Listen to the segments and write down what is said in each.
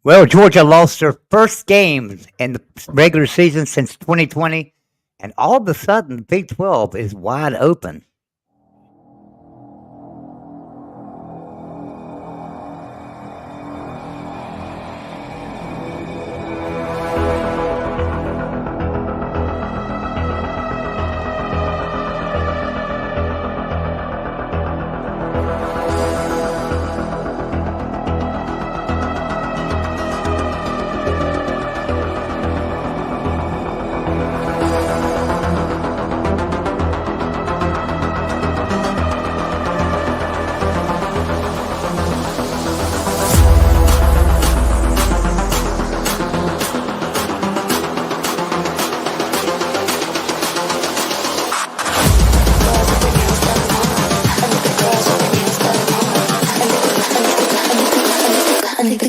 Well, Georgia lost their first game in the regular season since 2020, and all of a sudden, the Big 12 is wide open.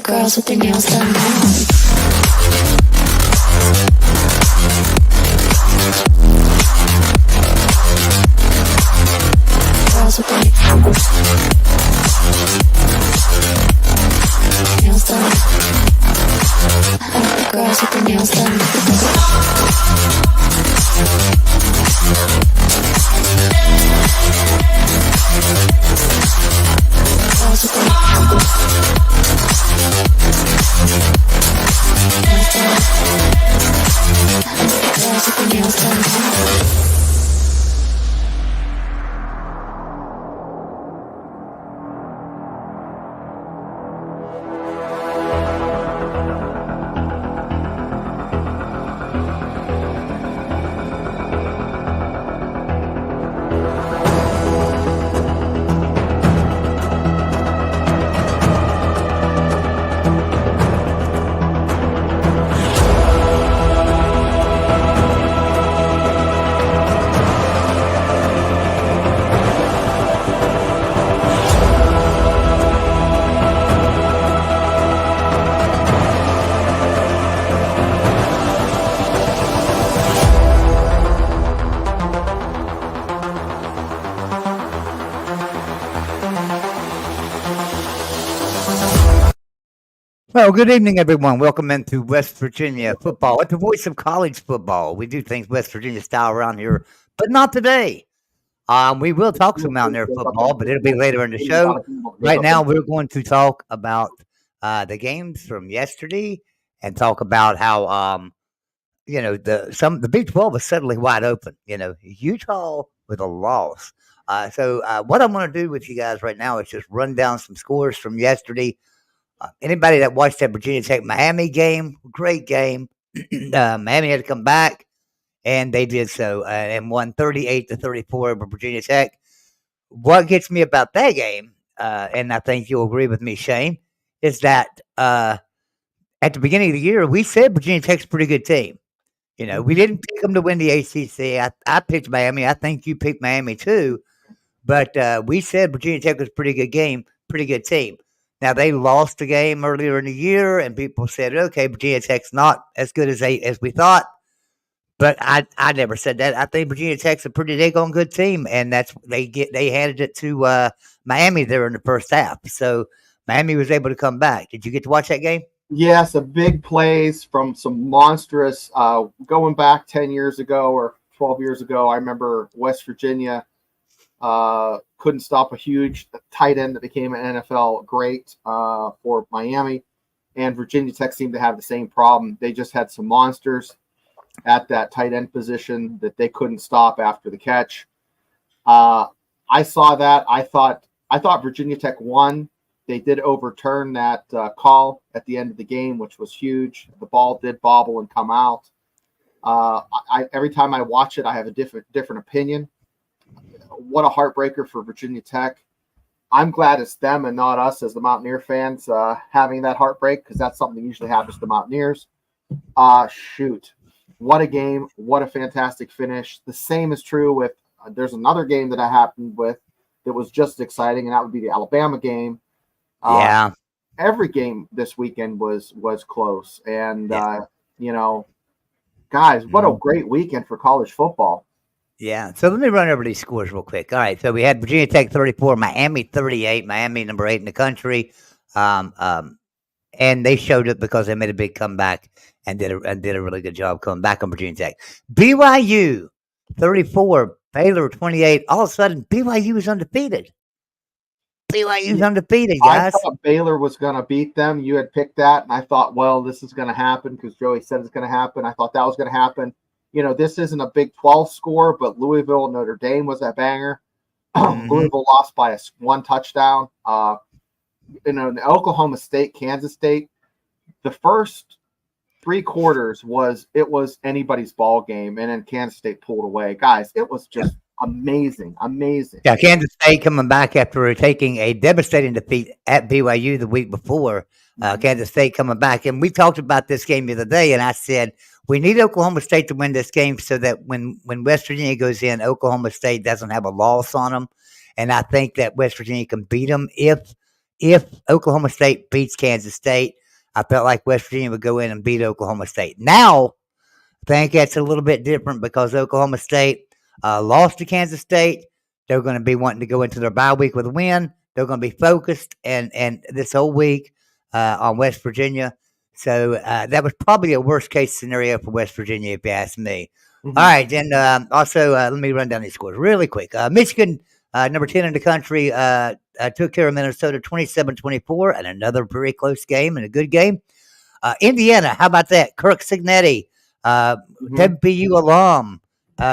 Girls with their nails done now. Girls with their nails done. I like the girls with their nails done. Girls with their Well, good evening, everyone. Welcome into West Virginia football. At the voice of college football, we do things West Virginia style around here, but not today. We will talk some Mountaineer football, but it'll be later in the show. Right now, we're going to talk about the games from yesterday and talk about how the Big 12 is suddenly wide open. Utah with a loss. So what I'm going to do with you guys right now is just run down some scores from yesterday. Anybody that watched that Virginia Tech Miami game, great game. Miami had to come back, and they did so and won 38-34 over Virginia Tech. What gets me about that game, and I think you'll agree with me, Shane, is that at the beginning of the year, we said Virginia Tech's a pretty good team. We didn't pick them to win the ACC. I picked Miami. I think you picked Miami too. But we said Virginia Tech was a pretty good team. Now, they lost the game earlier in the year, and people said, okay, Virginia Tech's not as good as we thought. But I never said that. I think Virginia Tech's a pretty daggone good team, and they handed it to Miami there in the first half. So Miami was able to come back. Did you get to watch that game? Yes, a big plays from some monstrous going back 10 years ago or 12 years ago. I remember West Virginia couldn't stop a huge tight end that became an NFL great for Miami, and Virginia Tech seemed to have the same problem. They just had some monsters at that tight end position that they couldn't stop after the catch. I saw that. I thought Virginia Tech won. They did overturn that call at the end of the game, which was huge. The ball did bobble and come out. Every time I watch it, I have a different opinion. What a heartbreaker for Virginia Tech. I'm glad it's them and not us as the Mountaineer fans having that heartbreak, because that's something that usually happens to Mountaineers. Shoot. What a game. What a fantastic finish. The same is true with there's another game that I happened with that was just exciting, and that would be the Alabama game. Yeah. Every game this weekend was close. And, guys, what a great weekend for college football. Yeah, so let me run over these scores real quick. All right, so we had Virginia Tech 34, Miami 38, Miami number 8 in the country. and they showed it because they made a big comeback and did a really good job coming back on Virginia Tech. BYU 34, Baylor 28. All of a sudden, BYU is undefeated. BYU's undefeated, I guys. thought Baylor was going to beat them. You had picked that, and I thought, well, this is going to happen because Joey said it's going to happen. I thought that was going to happen. This isn't a Big 12 score, but Louisville, Notre Dame was a banger. Louisville lost by one touchdown. In Oklahoma State, Kansas State, the first 3 quarters was anybody's ball game, and then Kansas State pulled away. Guys, it was just amazing. Yeah, Kansas State coming back after taking a devastating defeat at BYU the week before. Kansas State coming back, and we talked about this game the other day, and I said we need Oklahoma State to win this game so that when West Virginia goes in, Oklahoma State doesn't have a loss on them, and I think that West Virginia can beat them if Oklahoma State beats Kansas State. I felt like West Virginia would go in and beat Oklahoma State. Now, I think it's a little bit different because Oklahoma State lost to Kansas State. They're going to be wanting to go into their bye week with a win. They're going to be focused and this whole week on West Virginia. So that was probably a worst case scenario for West Virginia, if you ask me. All right, then also let me run down these scores really quick. Michigan, number 10 in the country, took care of Minnesota 27-24, and another very close game and a good game. Indiana, how about that? Kirk Cignetti, WPU alum,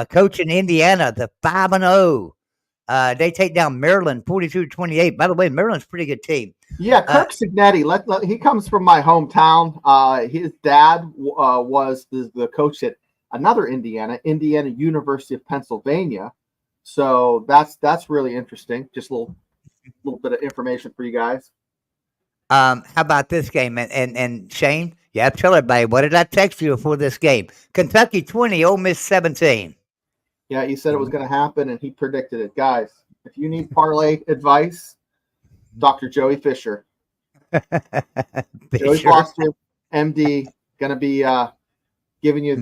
coach in Indiana, the 5-0. They take down Maryland 42-28. By the way, Maryland's a pretty good team. Yeah, Kirk Cignetti. He comes from my hometown. His dad was the coach at another Indiana University of Pennsylvania. So that's really interesting. Just a little bit of information for you guys. How about this game? And Shane, yeah, tell everybody, what did I text you before this game? Kentucky 20, Ole Miss 17. Yeah, he said it was going to happen, and he predicted it. Guys, if you need parlay advice, Dr. Joey Fisher. Joey Foster, MD, going to be giving you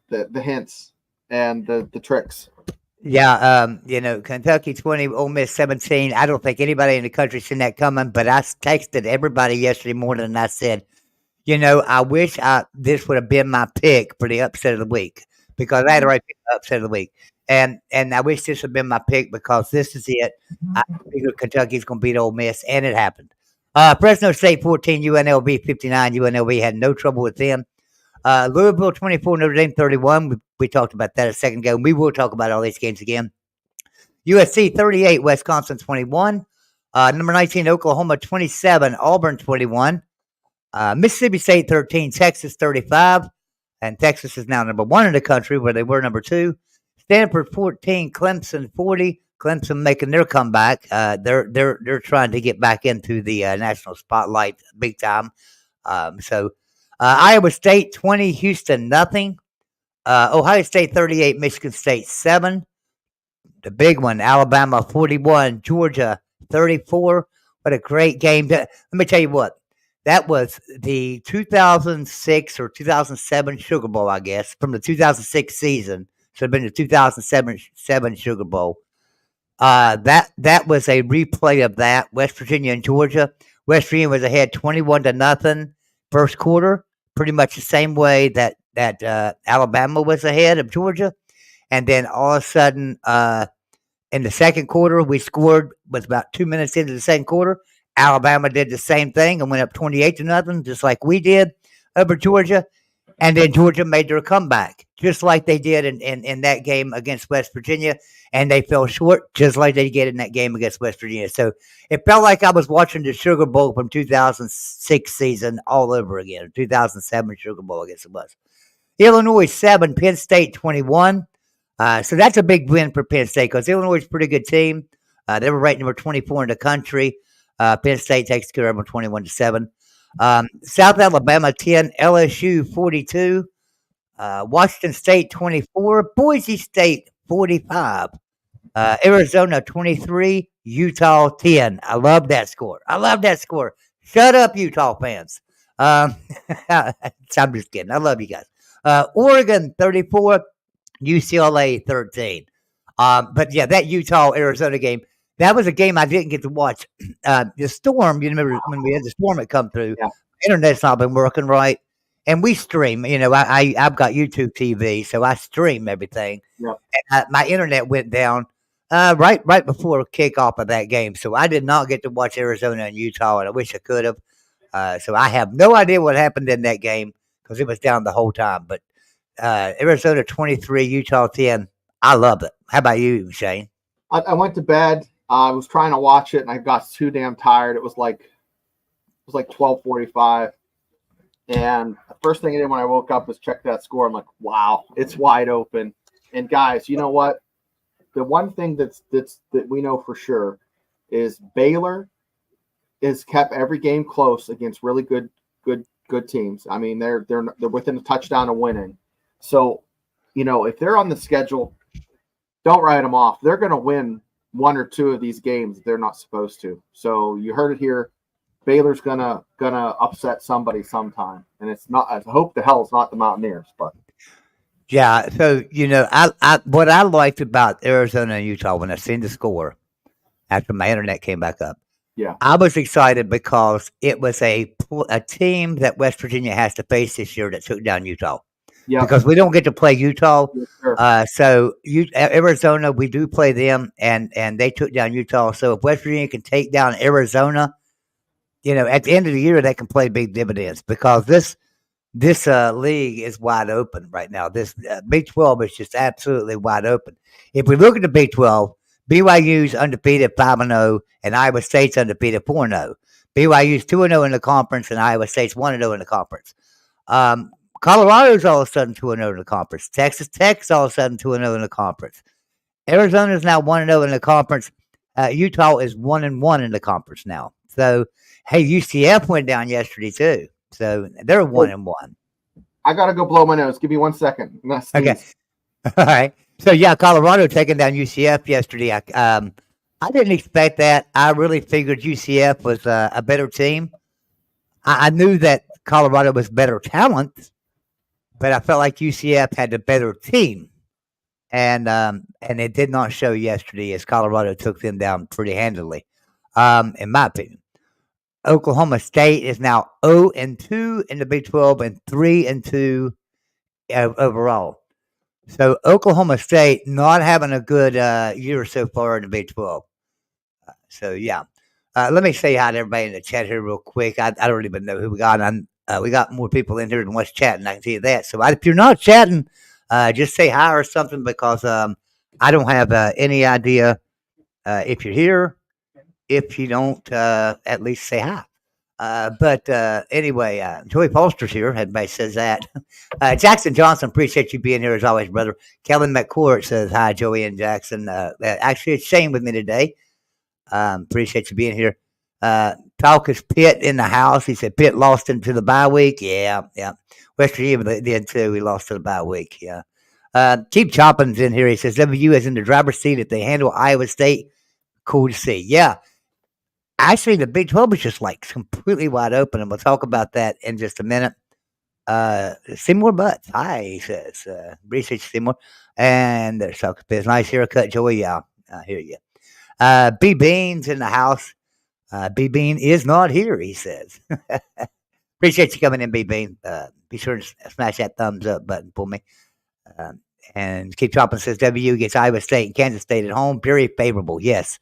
the hints and the tricks. Yeah, Kentucky 20, Ole Miss 17. I don't think anybody in the country seen that coming, but I texted everybody yesterday morning and I said, I wish this would have been my pick for the upset of the week because I had already picked the upset of the week. And I wish this would have been my pick because this is it. I figured Kentucky's going to beat Ole Miss, and it happened. Fresno State 14, UNLV 59. UNLV had no trouble with them. Louisville 24, Notre Dame 31. We talked about that a second ago, and we will talk about all these games again. USC 38, Wisconsin 21. Number 19, Oklahoma 27, Auburn 21. Mississippi State 13, Texas 35. And Texas is now number 1 in the country where they were number 2. Stanford 14, Clemson 40. Clemson making their comeback. They're trying to get back into the national spotlight big time. Iowa State 20, Houston nothing. Ohio State 38, Michigan State 7. The big one, Alabama 41, Georgia 34. What a great game. Let me tell you what. That was the 2006 or 2007 Sugar Bowl, I guess, from the 2006 season. So it'd been the 2007 Sugar Bowl. That was a replay of that. West Virginia and Georgia. West Virginia was ahead 21-0 first quarter, pretty much the same way that Alabama was ahead of Georgia. And then all of a sudden, in the second quarter, we scored with about 2 minutes into the second quarter. Alabama did the same thing and went up 28-0, just like we did over Georgia. And then Georgia made their comeback, just like they did in that game against West Virginia. And they fell short, just like they did in that game against West Virginia. So it felt like I was watching the Sugar Bowl from 2006 season all over again, 2007 Sugar Bowl, I guess it was. Illinois 7, Penn State 21. So that's a big win for Penn State because Illinois is a pretty good team. They were ranked number 24 in the country. Penn State takes care of them 21-7. South Alabama 10, LSU 42, Washington State 24, Boise State 45, Arizona 23, Utah 10. I love that score. Shut up, Utah fans. I'm just kidding. I love you guys. Oregon 34, UCLA 13. But yeah, that Utah Arizona game. That was a game I didn't get to watch. The storm, you remember when we had the storm that come through? Yeah. Internet's not been working right, and we stream. I've got YouTube TV, so I stream everything. Yeah. And, my internet went down right before kickoff of that game, so I did not get to watch Arizona and Utah, and I wish I could have. So I have no idea what happened in that game because it was down the whole time. But Arizona 23, Utah 10. I love it. How about you, Shane? I went to bed. I was trying to watch it, and I got too damn tired. It was like 12:45, and the first thing I did when I woke up was check that score. I'm like, wow, it's wide open. And guys, you know what? The one thing that we know for sure is Baylor has kept every game close against really good teams. I mean, they're within a touchdown of winning. So, if they're on the schedule, don't write them off. They're going to win one or two of these games they're not supposed to. So you heard it here. Baylor's gonna upset somebody sometime, and it's not. I hope the hell it's not the Mountaineers, but yeah. So I what I liked about Arizona and Utah when I seen the score after my internet came back up. Yeah, I was excited because it was a team that West Virginia has to face this year that took down Utah. yeah, Because we don't get to play Utah. yes, sure. So Arizona, we do play them, and they took down Utah. So if West Virginia can take down Arizona, at the end of the year, they can play big dividends because this league is wide open right now. This Big 12 is just absolutely wide open. If we look at the Big 12, BYU's undefeated 5-0, and Iowa State's undefeated 4-0. BYU's 2-0 in the conference, and Iowa State's 1-0 in the conference. Colorado's all of a sudden 2-0 in the conference. Texas Tech's all of a sudden 2-0 in the conference. Arizona's now 1-0 in the conference. Utah is 1-1 in the conference now. So, hey, UCF went down yesterday too. So they're 1-1. I gotta go blow my nose. Give me 1 second. Okay. All right. So yeah, Colorado taking down UCF yesterday. I didn't expect that. I really figured UCF was a better team. I knew that Colorado was better talent, but I felt like UCF had the better team, and it did not show yesterday as Colorado took them down pretty handily, in my opinion. Oklahoma State is now 0-2 in the Big 12 and 3-2 overall. So Oklahoma State not having a good year so far in the Big 12. So yeah, let me say hi to everybody in the chat here real quick. I don't even know who we got. We got more people in here than what's chatting. I can tell you that. So if you're not chatting, just say hi or something because I don't have any idea if you're here. If you don't, at least say hi. But anyway, Joey Foster's here. Everybody says that. Jackson Johnson, appreciate you being here as always, brother. Kevin McCourt says hi, Joey and Jackson. Actually, it's Shane with me today. Appreciate you being here. Talk is Pitt in the house. He said Pitt lost into the bye week. Yeah. West Virginia did too. We lost to the bye week. Yeah. Keep Chopping's in here. He says WU is in the driver's seat if they handle Iowa State. Cool to see. Yeah. Actually, the Big 12 is just like completely wide open, and we'll talk about that in just a minute. Seymour Butts. Hi, he says. Appreciate you, Seymour. And there's talk. Nice haircut, Joey. Yeah, I hear you. B Bean's in the house. B Bean is not here, he says. Appreciate you coming in, B Bean. Be sure to smash that thumbs up button for me. And Keep Chopping says WU gets Iowa State and Kansas State at home. Very favorable. Yes.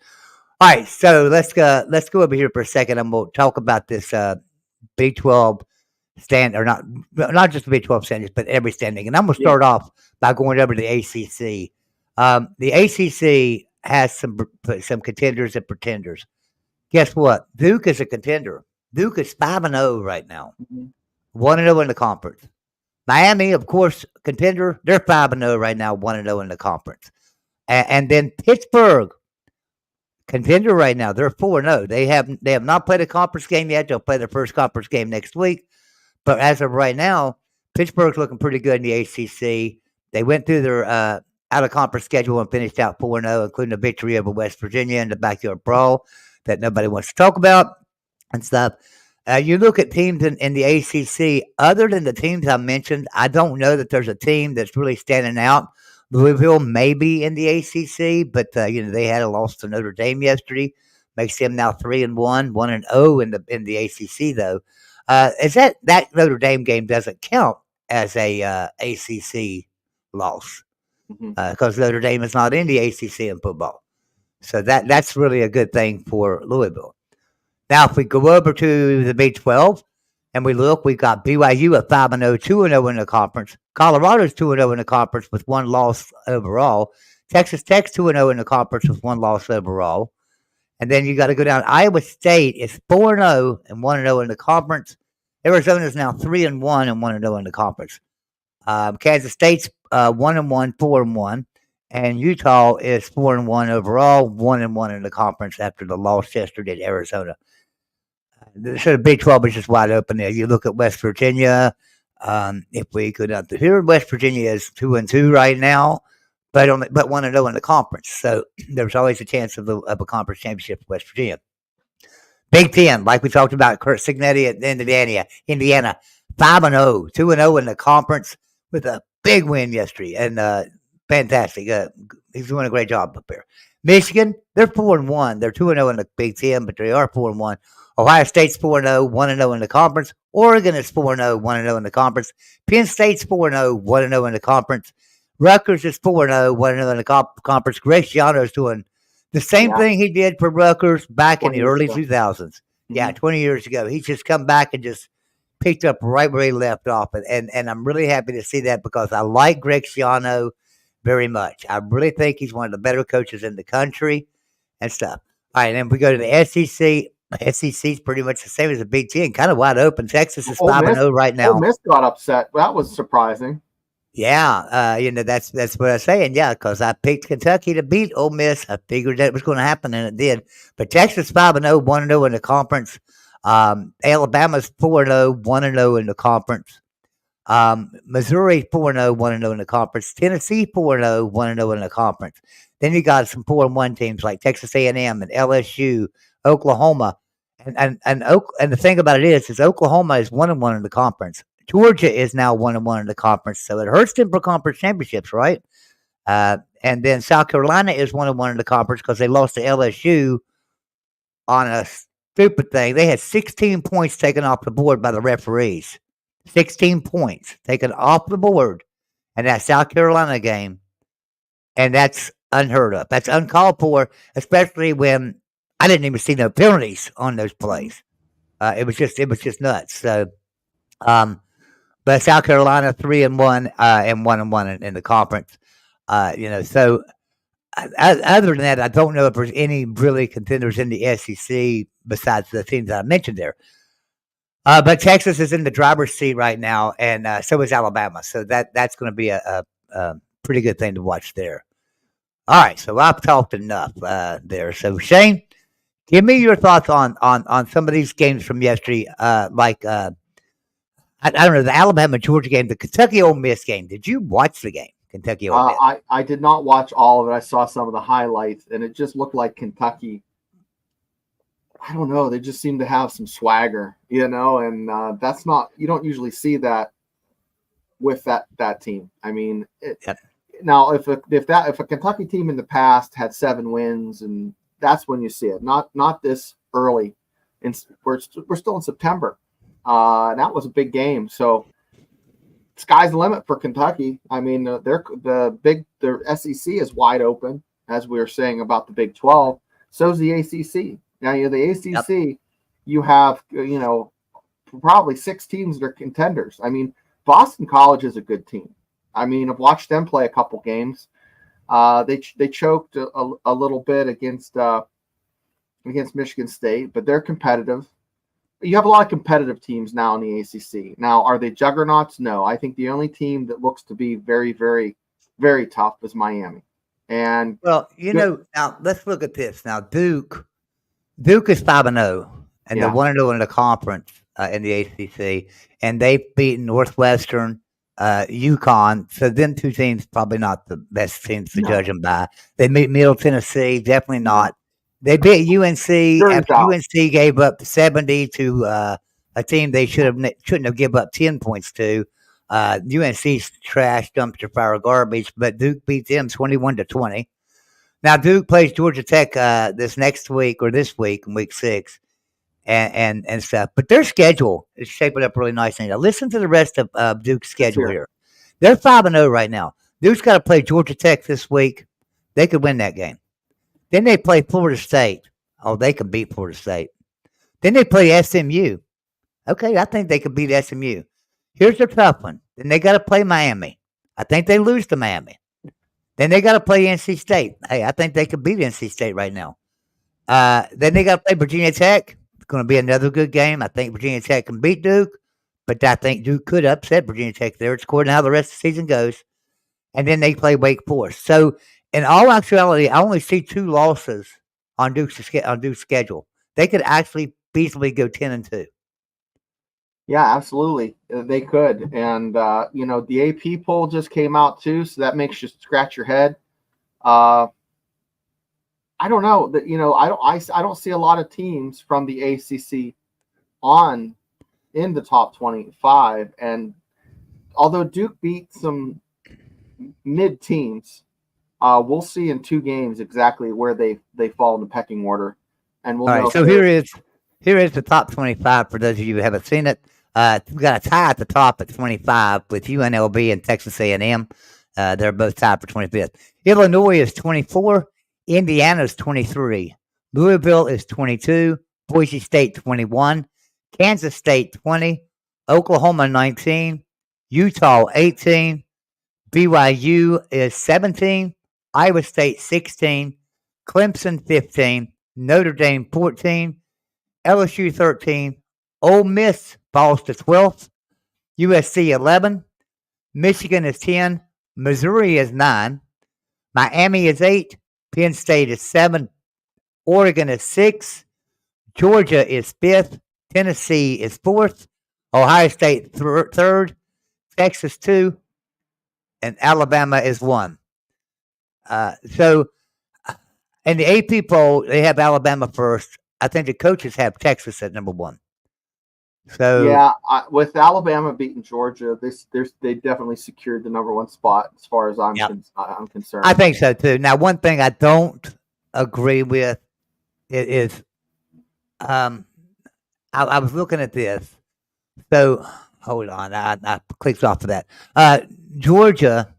All right, so let's go over here for a second, and we'll talk about this Big 12 stand, or not just the Big 12 standings, but every standing. And I'm going to start off by going over to the ACC. The ACC has some contenders and pretenders. Guess what? Duke is a contender. Duke is 5-0 right now, 1-0 in the conference. Miami, of course, contender. They're 5-0 right now, 1-0 in the conference. And then Pittsburgh. Contender right now, they're 4-0. They have not played a conference game yet. They'll play their first conference game next week. But as of right now, Pittsburgh's looking pretty good in the ACC. They went through their out of conference schedule and finished out 4-0, including a victory over West Virginia in the backyard brawl that nobody wants to talk about and stuff. You look at teams in the ACC, other than the teams I mentioned, I don't know that there's a team that's really standing out Louisville may be in the ACC, but they had a loss to Notre Dame yesterday, makes them now 3-1, 1-0 in the ACC though. Is that Notre Dame game doesn't count as a ACC loss because Notre Dame is not in the ACC in football, so that's really a good thing for Louisville. Now, if we go over to the Big 12 and we look, we've got BYU at 5-0, 2-0 in the conference. Colorado's 2-0 in the conference with one loss overall. Texas Tech's 2-0 in the conference with one loss overall. And then you got to go down. Iowa State is 4-0 and 1-0 in the conference. Arizona is now 3-1 and 1-0 in the conference. Kansas State's 1-1, 4-1. And Utah is 4-1 overall, 1-1 in the conference after the loss yesterday to Arizona. So the Big 12 is just wide open there. You look at West Virginia. If we go down to here, West Virginia is 2-2 right now, but 1-0 in the conference. So there's always a chance of a conference championship for West Virginia. Big 10, like we talked about, Kurt Signetti at Indiana, 5-0, 2-0 in the conference with a big win yesterday, and fantastic. He's doing a great job up there. Michigan, they're 4-1. They're 2-0 in the Big 10, but they are 4-1. Ohio State's 4-0, 1-0 in the conference. Oregon is 4-0, 1-0 in the conference. Penn State's 4-0, 1-0 in the conference. Rutgers is 4-0, 1-0 in the conference. Greg Schiano's doing the same thing he did for Rutgers back in the early 2000s. Yeah, 20 years ago. He's just come back and just picked up right where he left off. And I'm really happy to see that because I like Greg Schiano very much. I really think he's one of the better coaches in the country and stuff. All right, and then we go to the SEC. SEC is pretty much the same as the Big 10, kind of wide open. Texas is 5-0 right now. Ole Miss got upset. That was surprising. Yeah, that's what I'm saying. Yeah, because I picked Kentucky to beat Ole Miss. I figured that was going to happen, and it did. But Texas 5-0, 1-0 in the conference. Alabama's 4-0, 1-0 in the conference. Missouri 4-0, 1-0 in the conference. Tennessee 4-0, 1-0 in the conference. Then you got some 4-1 teams like Texas A&M and LSU, Oklahoma, and the thing about it is Oklahoma is 1-1 in the conference. Georgia is now 1-1 in the conference, so it hurts them for conference championships, right? And then South Carolina is 1-1 in the conference because they lost to LSU on a stupid thing. They had 16 points taken off the board by the referees. 16 points taken off the board in that South Carolina game, and that's unheard of. That's uncalled for, especially when I didn't even see no penalties on those plays. It was just nuts. So, but South Carolina 3-1 and 1-1 in the conference. So other than that, I don't know if there's any really contenders in the SEC besides the teams that I mentioned there. But Texas is in the driver's seat right now, and so is Alabama. So that's going to be a pretty good thing to watch there. All right, so I've talked enough there. So Shane, give me your thoughts on some of these games from yesterday, I don't know, the Alabama Georgia game, the Kentucky Ole Miss game. Did you watch the game, Kentucky Ole Miss? I did not watch all of it. I saw some of the highlights, and it just looked like Kentucky. I don't know. They just seem to have some swagger, and that's not. You don't usually see that with that team. I mean, now if a Kentucky team in the past had 7 wins, and that's when you see it. Not this early. We're still in September. That was a big game. So sky's the limit for Kentucky. I mean, the SEC is wide open, as we were saying about the Big 12. So's the ACC. Now, the ACC, you have, probably 6 teams that are contenders. I mean, Boston College is a good team. I mean, I've watched them play a couple games. They choked a little bit against Michigan State, but they're competitive. You have a lot of competitive teams now in the ACC. Now, are they juggernauts? No. I think the only team that looks to be very, very, very tough is Miami. And now let's look at this. Now, Duke is 5-0, and they're 1-0 in the conference in the ACC, and they've beaten Northwestern, UConn. So them two teams probably not the best teams to judge them by. They beat Middle Tennessee, definitely not. They beat UNC after UNC gave up 70 to a team they shouldn't have given up 10 points to. UNC's trash, dumpster fire, garbage, but Duke beat them 21-20. Now Duke plays Georgia Tech this next week or this week in week 6, and stuff. But their schedule is shaping up really nicely. Now listen to the rest of Duke's schedule here. They're 5-0 right now. Duke's got to play Georgia Tech this week. They could win that game. Then they play Florida State. Oh, they could beat Florida State. Then they play SMU. Okay, I think they could beat SMU. Here's a tough one. Then they got to play Miami. I think they lose to Miami. Then they got to play NC State. Hey, I think they could beat NC State right now. Then they got to play Virginia Tech. It's going to be another good game. I think Virginia Tech can beat Duke, but I think Duke could upset Virginia Tech there. It's according to how the rest of the season goes. And then they play Wake Forest. So, in all actuality, I only see 2 losses on Duke's schedule. They could actually easily go 10-2. Yeah, absolutely. They could. And, the AP poll just came out too, so that makes you scratch your head. I don't know that, I don't see a lot of teams from the ACC in the top 25. And although Duke beat some mid teams, we'll see in 2 games exactly where they fall in the pecking order. And we'll know. So here is the top 25 for those of you who haven't seen it. We've got a tie at the top at 25 with UNLV and Texas A&M. They're both tied for 25th. Illinois is 24. Indiana is 23. Louisville is 22. Boise State 21. Kansas State 20. Oklahoma 19. Utah 18. BYU is 17. Iowa State 16. Clemson 15. Notre Dame 14. LSU 13. Ole Miss falls to 12th. USC 11. Michigan is 10. Missouri is 9. Miami is 8. Penn State is 7. Oregon is 6. Georgia is 5th. Tennessee is 4th. Ohio State 3rd. Texas 2. And Alabama is 1. So in the AP poll, they have Alabama first. I think the coaches have Texas at number 1. So yeah, with Alabama beating Georgia, they definitely secured the number 1 spot as far as I'm concerned. I think so too. Now, one thing I don't agree with is I was looking at this. So hold on, I clicked off of that. Georgia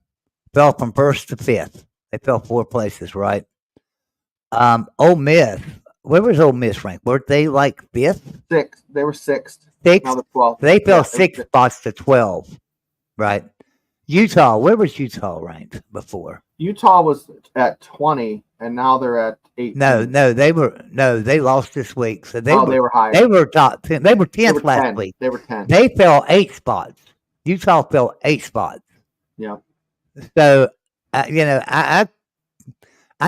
fell from 1st to 5th. They fell 4 places, right? Ole Miss. Where was Ole Miss ranked? Weren't they like 5th? 6th. They were 6th. 6th. Now they're 12th. They fell 6 spots to 12, right? Utah. Where was Utah ranked before? Utah was at 20, and now they're at 18. They lost this week. So they were higher. They were top 10. They were 10th last week. They were 10. They fell 8 spots. Utah fell 8 spots. Yeah. So I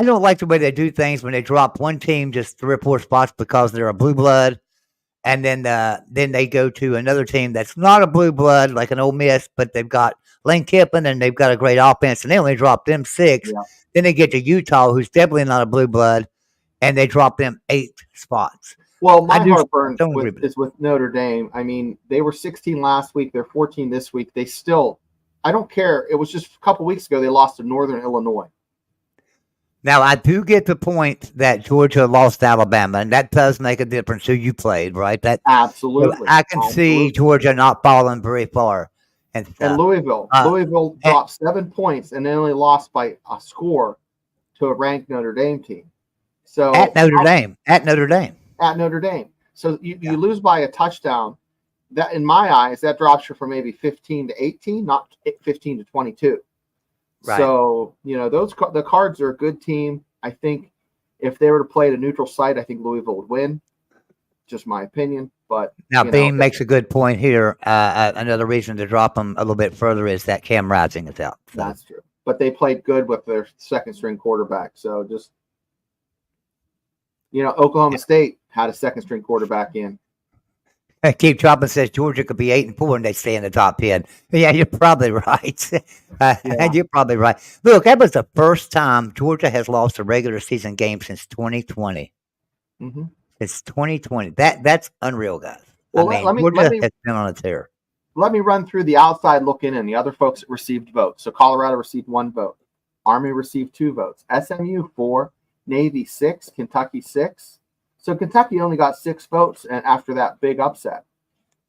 don't like the way they do things when they drop one team just 3 or 4 spots because they're a blue blood, and then they go to another team that's not a blue blood like an Ole Miss, but they've got Lane Kiffin and they've got a great offense, and they only drop them 6. Yeah. Then they get to Utah, who's definitely not a blue blood, and they drop them 8 spots. Well, my heartburn is with Notre Dame. I mean, they were 16 last week. They're 14 this week. They still, I don't care. It was just a couple weeks ago they lost to Northern Illinois. Now, I do get the point that Georgia lost to Alabama, and that does make a difference who you played, right? That absolutely. I can see Georgia not falling very far. And Louisville dropped 7 points, and they only lost by a score to a ranked Notre Dame team. So at Notre Dame. So you lose by a touchdown. That, in my eyes, that drops you from maybe 15 to 18, not 15 to 22. Right. So, the Cards are a good team. I think if they were to play at a neutral site, I think Louisville would win. Just my opinion. But now, Bean makes a good point here. Another reason to drop them a little bit further is that Cam Rising is out. So. That's true. But they played good with their second-string quarterback. So just, Oklahoma State had a second-string quarterback in. Keith Choppin says Georgia could be 8-4 and they stay in the top 10. Yeah, you're probably right. You're probably right. Look, that was the first time Georgia has lost a regular season game since 2020. Mm-hmm. It's 2020. That's unreal, guys. Well, Georgia has been on a tear. let me run through the outside looking in, the other folks that received votes. So Colorado received 1 vote. Army received 2 votes. SMU 4, Navy 6, Kentucky 6. So Kentucky only got 6 votes, and after that big upset.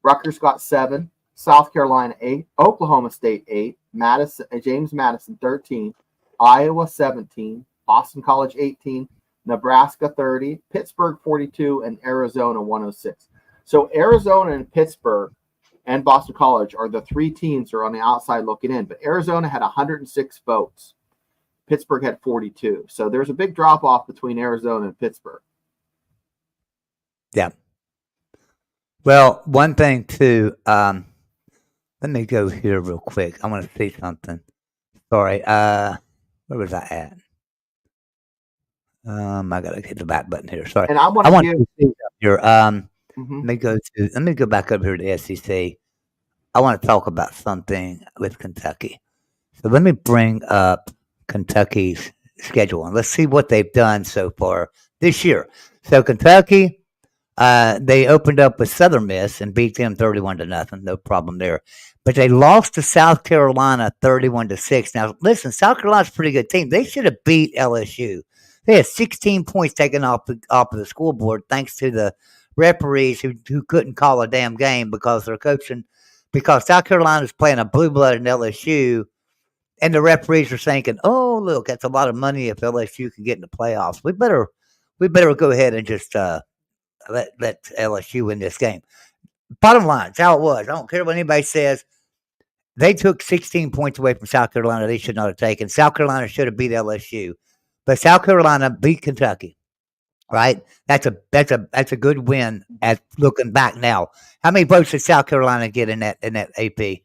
Rutgers got 7, South Carolina 8, Oklahoma State 8, James Madison 13, Iowa 17, Boston College 18, Nebraska 30, Pittsburgh 42, and Arizona 106. So Arizona and Pittsburgh and Boston College are the 3 teams that are on the outside looking in. But Arizona had 106 votes. Pittsburgh had 42. So there's a big drop off between Arizona and Pittsburgh. Yeah. Well, one thing too, let me go here real quick. I want to see something. Sorry. Where was I at? I gotta hit the back button here. Sorry. And I want to give see here. Let me go back up here to the SEC. I want to talk about something with Kentucky. So let me bring up Kentucky's schedule and let's see what they've done so far this year. So Kentucky, they opened up with Southern Miss and beat them 31-0. No problem there. But they lost to South Carolina 31-6. Now, listen, South Carolina's a pretty good team. They should have beat LSU. They had 16 points taken off of the scoreboard thanks to the referees who couldn't call a damn game because they're coaching. Because South Carolina's playing a blue-blooded LSU, and the referees are thinking, "Oh, look, that's a lot of money if LSU can get in the playoffs. We better go ahead and just let LSU win this game." Bottom line, it's how it was. I don't care what anybody says. They took 16 points away from South Carolina. They should not have taken. South Carolina should have beat LSU, but South Carolina beat Kentucky. Right? That's a good win. At looking back now, how many votes did South Carolina get in that AP?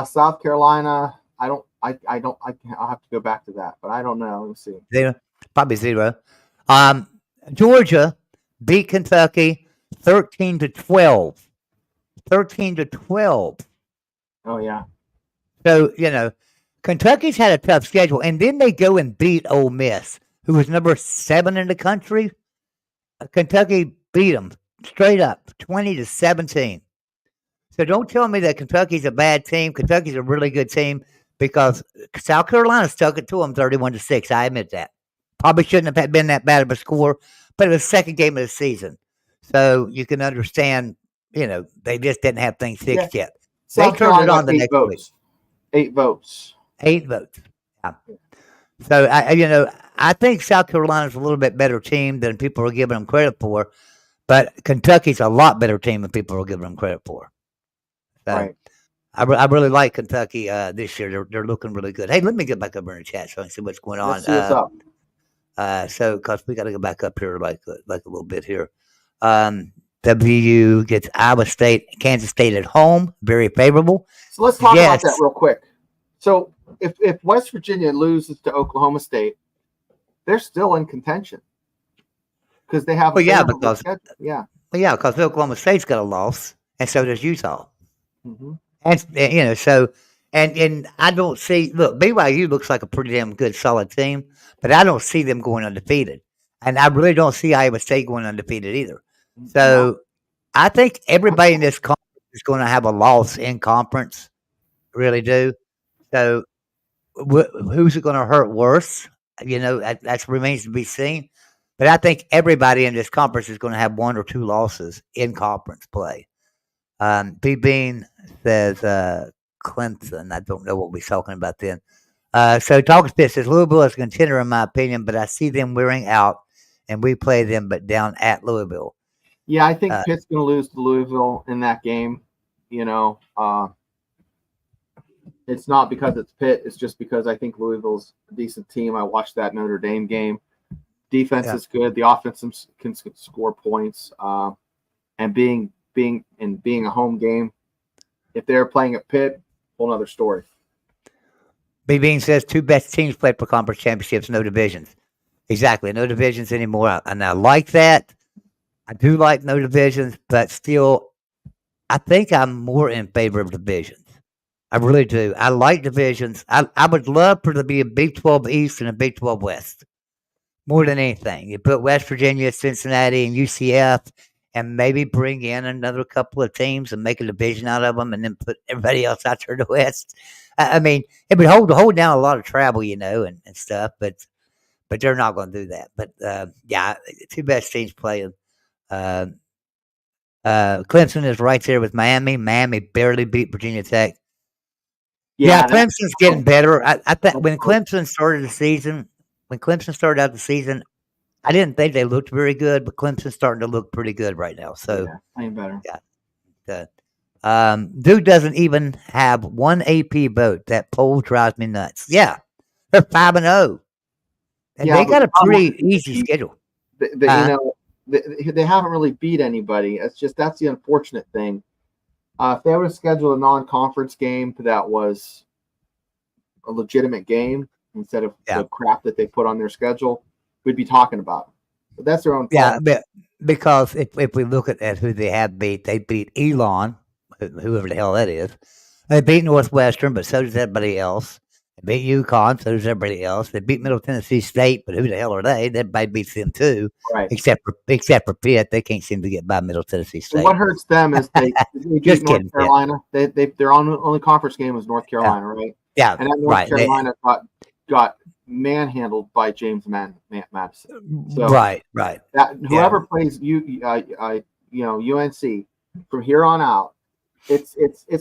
South Carolina, I'll have to go back to that, but I don't know. Let me see. Zero, probably 0. Georgia beat Kentucky 13-12. 13-12. Oh yeah. So Kentucky's had a tough schedule, and then they go and beat Ole Miss, who was number 7 in the country. Kentucky beat them straight up, 20-17. So don't tell me that Kentucky's a bad team. Kentucky's a really good team because South Carolina stuck it to them 31-6. I admit that. Probably shouldn't have been that bad of a score, but it was the second game of the season. So you can understand, they just didn't have things fixed yet. South They turned it on the next votes. week. 8 votes. 8 votes. Yeah. So, I think South Carolina's a little bit better team than people are giving them credit for, but Kentucky's a lot better team than people are giving them credit for. So, Right. I really like Kentucky this year. They're looking really good. Hey, let me get back over in the chat so I can see what's going on. Let's see what's up. So, because we got to go back up here like a little bit here. WU gets Iowa State, Kansas State at home, very favorable. So let's talk about that real quick. So if West Virginia loses to Oklahoma State, they're still in contention because they have. Because Oklahoma State's got a loss, and so does Utah. Mm-hmm. And I don't see. Look, BYU looks like a pretty damn good, solid team, but I don't see them going undefeated, and I really don't see Iowa State going undefeated either. So I think everybody in this conference is going to have a loss in conference. Really do. So who's it going to hurt worse? That remains to be seen. But I think everybody in this conference is going to have 1 or 2 losses in conference play. B. Bean says Clemson. I don't know what we're talking about then. So Talking Spit says Louisville is a contender in my opinion, but I see them wearing out, and we play them but down at Louisville. Yeah, I think Pitt's going to lose to Louisville in that game. It's not because it's Pitt. It's just because I think Louisville's a decent team. I watched that Notre Dame game. Defense is good. The offense can score points. And being a home game, if they're playing at Pitt, whole other story. B. Bean says 2 best teams played for conference championships, no divisions. Exactly, no divisions anymore. And I like that. I do like no divisions, but still, I think I'm more in favor of divisions. I really do. I like divisions. I would love for there to be a Big 12 East and a Big 12 West more than anything. You put West Virginia, Cincinnati, and UCF and maybe bring in another couple of teams and make a division out of them, and then put everybody else out there in the West. I mean, it would hold down a lot of travel, and stuff, but they're not going to do that. But yeah, the two best teams playing. Uh, Clemson is right there with Miami. Miami barely beat Virginia Tech. Yeah, Yeah, Clemson's getting better. I thought that's when Clemson started out the season, I didn't think they looked very good, but Clemson's starting to look pretty good right now. So yeah, playing better. yeah, Duke doesn't even have one AP vote. That poll drives me nuts. Yeah, they're 5-0, and Yeah, they but got a the problem pretty is easy schedule. you Huh? know, they haven't really beat anybody. That's the unfortunate thing. If they would have scheduled a non-conference game that was a legitimate game instead of Yeah, the crap that they put on their schedule, we'd be talking about it. But that's their own yeah, fault. but because if we look at who they have beat, they beat Elon, whoever the hell that is. They beat Northwestern, but so does everybody else. They beat UConn, so does everybody else. They beat Middle Tennessee State, but who the hell are they? Everybody beats them too, Right. except for Pitt. They can't seem to get by Middle Tennessee And what State. hurts them is they beat Just North kidding, Pitt. Carolina. Their only conference game was North Carolina, right? Yeah, And that North right. Carolina got manhandled by James Madison. So Right. that Yeah, whoever plays UNC from here on out, it's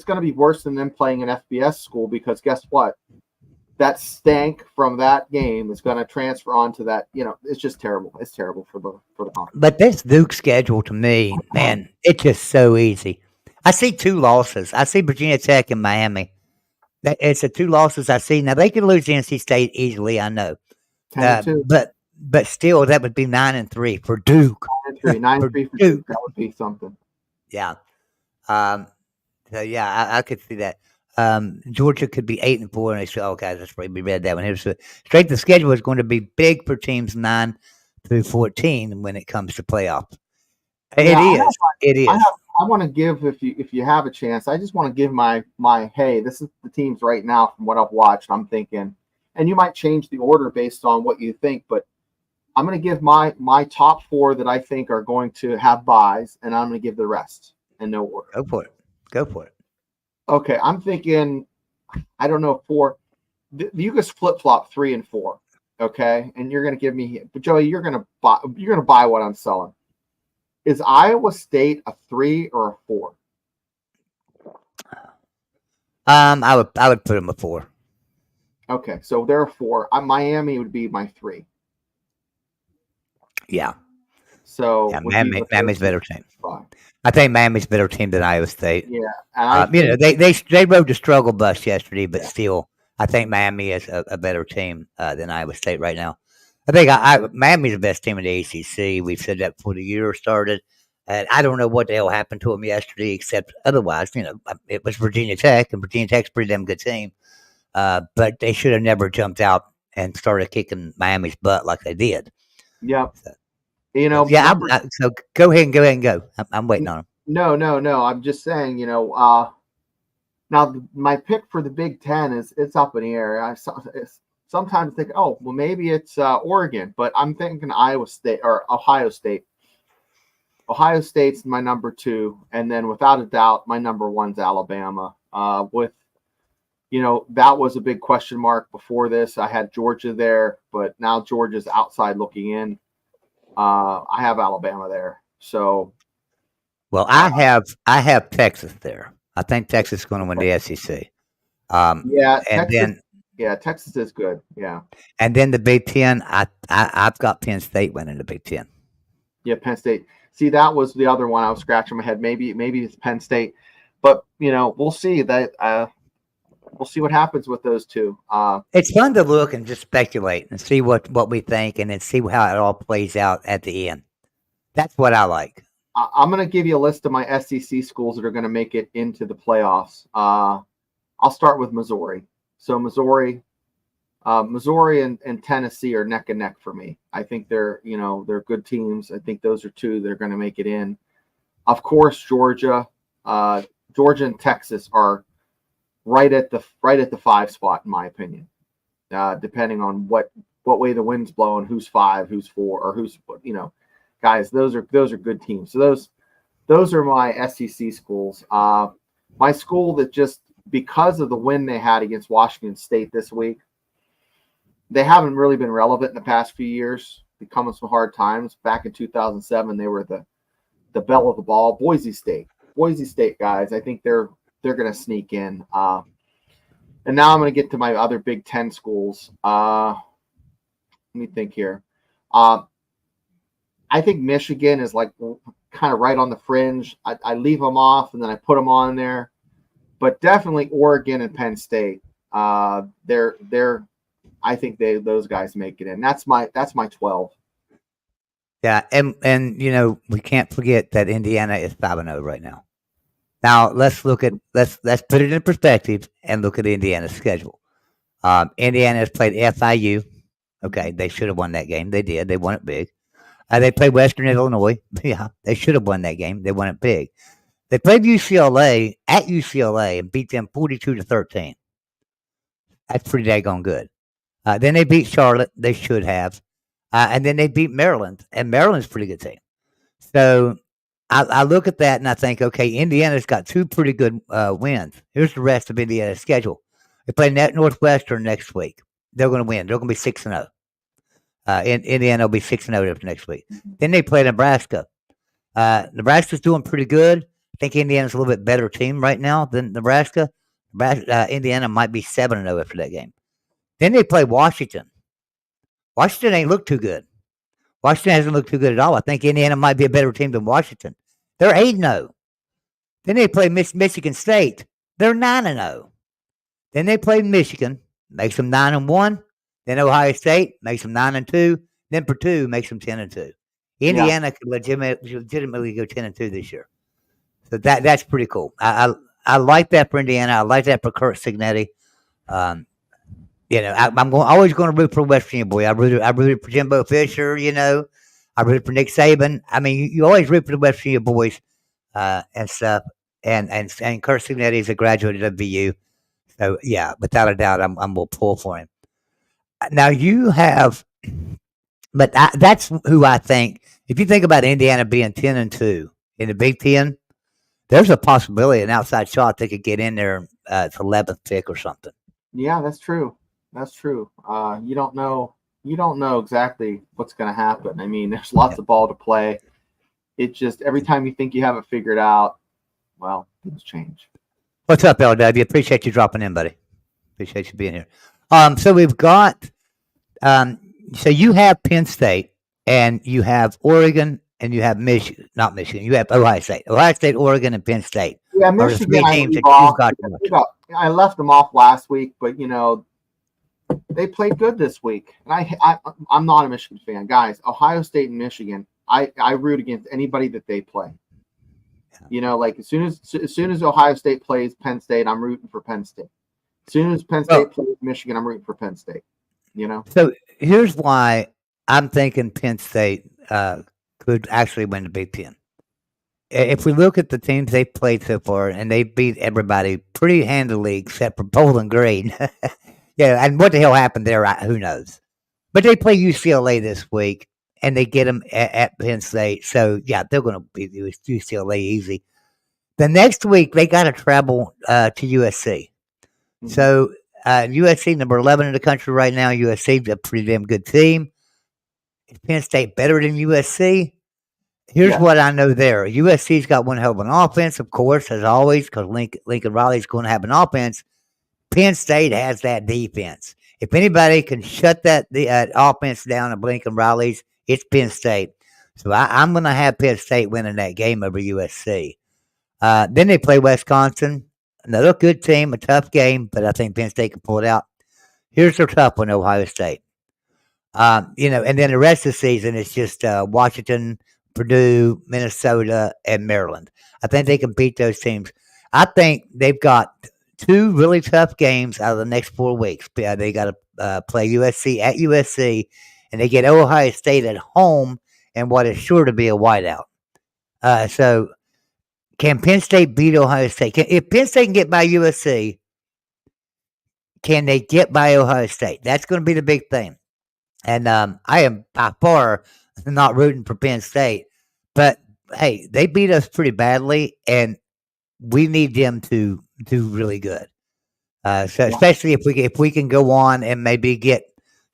going to be worse than them playing an FBS school, because guess what? That stank from that game is going to transfer onto that. It's just terrible. It's terrible for the conference. but this Duke schedule to me, man, it's just so easy. I see two losses. I see Virginia Tech and Miami. It's the two losses I see. Now they can lose NC State easily, I know, 10-2, but still, that would be 9-3 for Duke. 9-3, 9-3 For for Duke, Duke. That would be something. yeah. Um, so yeah, I could see that. Georgia could be 8-4, and they say, "Oh, guys, that's right. We read that one." It was straight. The schedule is going to be big for teams 9 through 14 when it comes to playoff. It Yeah, is. It is. I want to give, if you have a chance, I just want to give my hey, this is the teams right now from what I've watched. I'm thinking, and you might change the order based on what you think, but I'm going to give my top 4 that I think are going to have buys, and I'm going to give the rest in no order. Go for it. Okay, I'm thinking, I don't know, 4. You just flip flop 3 and 4. Okay, and you're going to give me, but Joey, you're going to buy what I'm selling. Is Iowa State a 3 or a 4? I would put them a 4. Okay, so they're a 4. Miami would be my 3. Yeah. So Yeah, would be the Miami's first better team. spot. I think Miami's a better team than Iowa State. Yeah, and I They rode the struggle bus yesterday, but Yeah. still, I think Miami is a better team than Iowa State right now. I think Miami's the best team in the ACC. We've said that before the year started, and I don't know what the hell happened to them yesterday, except otherwise, it was Virginia Tech, and Virginia Tech's a pretty damn good team. But they should have never jumped out and started kicking Miami's butt like they did. Yep. So, Yeah, so go ahead and go. I'm waiting on them. No. I'm just saying, now my pick for the Big Ten it's up in the air. I sometimes think, oh, well, maybe it's Oregon, but I'm thinking Iowa State or Ohio State. Ohio State's my number 2, and then without a doubt, my number 1's Alabama. That was a big question mark before this. I had Georgia there, but now Georgia's outside looking in. I have Alabama there. So, Well, I have Texas there. I think Texas is going to win the SEC. yeah, And Texas is good. Yeah, then the Big Ten. I've got Penn State winning the Big Ten. yeah, Penn State. See, that was the other one I was scratching my head. Maybe it's Penn State, but we'll see that. We'll see what happens with those two. It's fun to look and just speculate and see what we think, and then see how it all plays out at the end. That's what I like. I'm going to give you a list of my SEC schools that are going to make it into the playoffs. I'll start with Missouri. So Missouri and Tennessee are neck and neck for me. I think they're good teams. I think those are 2 that are going to make it in. Of course, Georgia and Texas are right at the 5 spot in my opinion. Depending on what way the wind's blowing, who's 5, who's 4, or who's guys. Those are good teams. So those are my SEC schools. My school that just because of the win they had against Washington State this week, they haven't really been relevant in the past few years. They come with some hard times. Back in 2007, they were the belle of the ball. Boise State, guys. I think they're going to sneak in. And now I'm going to get to my other Big Ten schools. Let me think here. I think Michigan is like kind of right on the fringe. I leave them off and then I put them on there, but definitely Oregon and Penn State. They're I think those guys make it in. That's my 12. Yeah, and we can't forget that Indiana is 5-0 right now. Now let's put it in perspective and look at Indiana's schedule. Indiana has played FIU. Okay, they should have won that game. They did. They won it big. They played Western Illinois. Yeah, they should have won that game. They won it big. They played UCLA at UCLA and beat them 42-13. That's pretty daggone good. Then they beat Charlotte. They should have. And then they beat Maryland. And Maryland's a pretty good team. So I look at that and I think, okay, Indiana's got two pretty good wins. Here's the rest of Indiana's schedule. They play Northwestern next week. They're going to win. They're going to be 6-0. Indiana will be 6-0 after next week. Then they play Nebraska. Nebraska's doing pretty good. I think Indiana's a little bit better team right now than Nebraska. Indiana might be 7-0 after that game. Then they play Washington. Washington ain't looked too good. Washington hasn't looked too good at all. I think Indiana might be a better team than Washington. They're 8-0. Then they play Michigan State. They're 9-0. Then they play Michigan, makes them 9-1. Then Ohio State makes them 9-2. Then Purdue makes them 10-2. Indiana could legitimately go 10-2 this year. So that's pretty cool. I like that for Indiana. I like that for Kurt Signetti. I'm always going to root for West Virginia boy. I rooted for Jimbo Fisher. I rooted for Nick Saban. I mean, you always root for the West Virginia boys and stuff. And Kurt Signetti is a graduate of VU. So yeah, without a doubt, I'm going to pull for him. Now you have, but that's who I think. If you think about Indiana being 10-2 in the Big Ten, there's a possibility, an outside shot, they could get in there to 11th pick or something. Yeah, that's true. That's true. You don't know exactly what's going to happen. I mean, there's lots of ball to play. It just every time you think you have it figured out, well, things change. What's up, LW? Appreciate you dropping in, buddy. Appreciate you being here. So we've got, so you have Penn State and you have Oregon and you have not Michigan. You have Ohio State, Oregon, and Penn State. Yeah, Michigan. I left them off last week, but they played good this week. And I'm not a Michigan fan, guys. Ohio State and Michigan, I root against anybody that they play. Like as soon as Ohio State plays Penn State, I'm rooting for Penn State. As soon as Penn State plays Michigan, I'm rooting for Penn State. So here's why I'm thinking Penn State could actually win the Big Ten. If we look at the teams they've played so far, and they beat everybody pretty handily except for Bowling Green. Yeah, and what the hell happened there, who knows? But they play UCLA this week, and they get them at Penn State. So, yeah, they're going to beat UCLA easy. The next week, they got to travel to USC. Mm-hmm. So, USC, number 11 in the country right now. USC is a pretty damn good team. Is Penn State better than USC? Here's what I know there. USC's got one hell of an offense, of course, as always, because Lincoln Riley's going to have an offense. Penn State has that defense. If anybody can shut that offense down at Lincoln Riley's, it's Penn State. So I'm going to have Penn State winning that game over USC. Then they play Wisconsin. Another good team, a tough game, but I think Penn State can pull it out. Here's their tough one, Ohio State. And then the rest of the season is just Washington, Purdue, Minnesota, and Maryland. I think they can beat those teams. I think they've got two really tough games out of the next 4 weeks. They got to play USC at USC, and they get Ohio State at home in what is sure to be a whiteout. So can Penn State beat Ohio State? If Penn State can get by USC, can they get by Ohio State? That's going to be the big thing. And I am by far not rooting for Penn State, but hey, they beat us pretty badly, and we need them to do really good. So Yeah. especially if we can go on and maybe get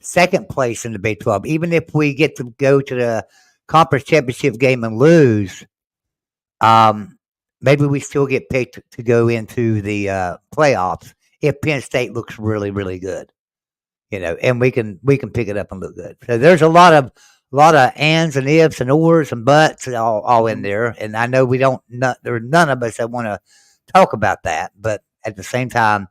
second place in the Big 12, even if we get to go to the conference championship game and lose, um, maybe we still get picked to go into the playoffs if Penn State looks really really good, and we can pick it up and look good. So there's a lot of ands and ifs and ors and buts all in Mhm. there, and I know we don't. There's none of us that want to talk about that, but at the same time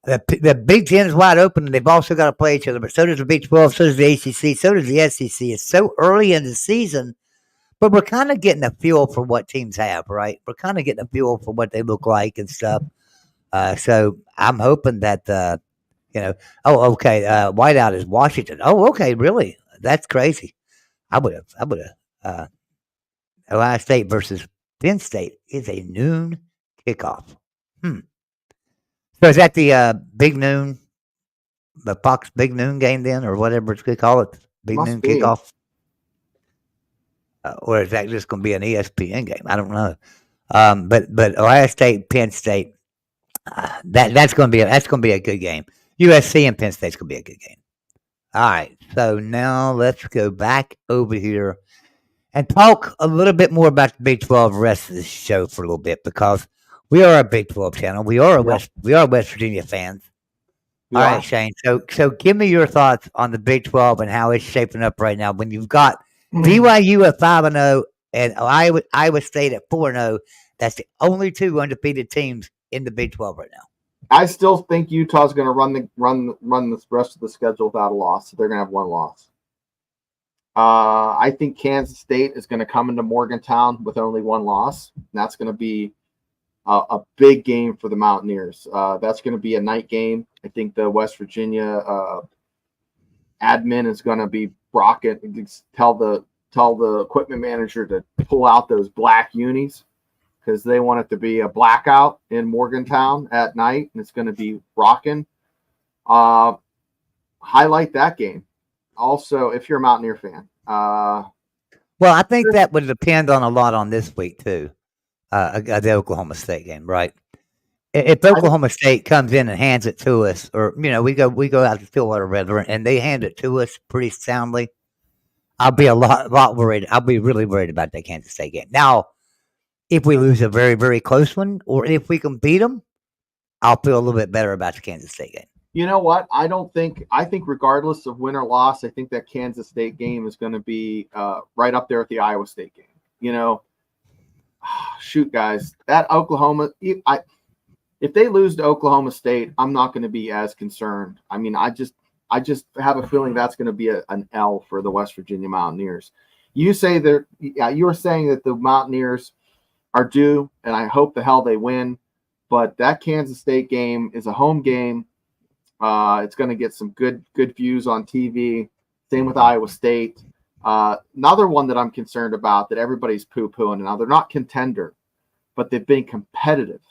the Big Ten is wide open, and they've also got to play each other. But so does the Big 12, so does the ACC, so does the SEC. It's so early in the season, but we're kind of getting a feel for what teams have, right? We're kind of getting a feel for what they look like and stuff. So I'm hoping that, you know, oh, okay, whiteout is Washington. Oh, okay, really? That's crazy. I would have. Ohio State versus Penn State is a noon kickoff. Hmm. So is that the big noon the Fox Big Noon game then, or whatever it's going to call it, Big Must Noon be. kickoff, or is that just going to be an ESPN game? I don't know. But Ohio State, Penn State, that's going to be a good game. USC and Penn State's going to be a good game. All right, so now let's go back over here and talk a little bit more about the Big 12 rest of the show for a little bit because we are a Big 12 channel. Yeah, We are West Virginia fans. we All right, are. Shane. So give me your thoughts on the Big 12 and how it's shaping up right now. When you've got BYU at 5-0 and Iowa State at 4-0, that's the only two undefeated teams in the Big 12 right now. I still think Utah's going to run the rest of the schedule without a loss. So they're going to have one loss. I think Kansas State is going to come into Morgantown with only one loss. And that's going to be a big game for the Mountaineers. That's going to be a night game. I think the West Virginia admin is going to be rocket. Tell the equipment manager to pull out those black unis because they want it to be a blackout in Morgantown at night, and it's going to be rocking. Highlight that game. Also, if you're a Mountaineer fan. Well, I think that would depend on a lot on this week too, the Oklahoma State game, right? If Oklahoma State comes in and hands it to us, or we go out to Stillwater River and they hand it to us pretty soundly, I'll be a lot worried. I'll be really worried about that Kansas State game. Now, if we lose a very very close one, or if we can beat them, I'll feel a little bit better about the Kansas State game. You know what? I think regardless of win or loss, I think that Kansas State game is going to be right up there with the Iowa State game. Shoot, guys, that Oklahoma. If they lose to Oklahoma State, I'm not going to be as concerned. I mean, I just have a feeling that's going to be an L for the West Virginia Mountaineers. You say you were saying that the Mountaineers are due, and I hope the hell they win. But that Kansas State game is a home game. It's going to get some good views on TV. Same with Iowa State. Another one that I'm concerned about that everybody's poo-pooing. Now, they're not contender, but they've been competitive.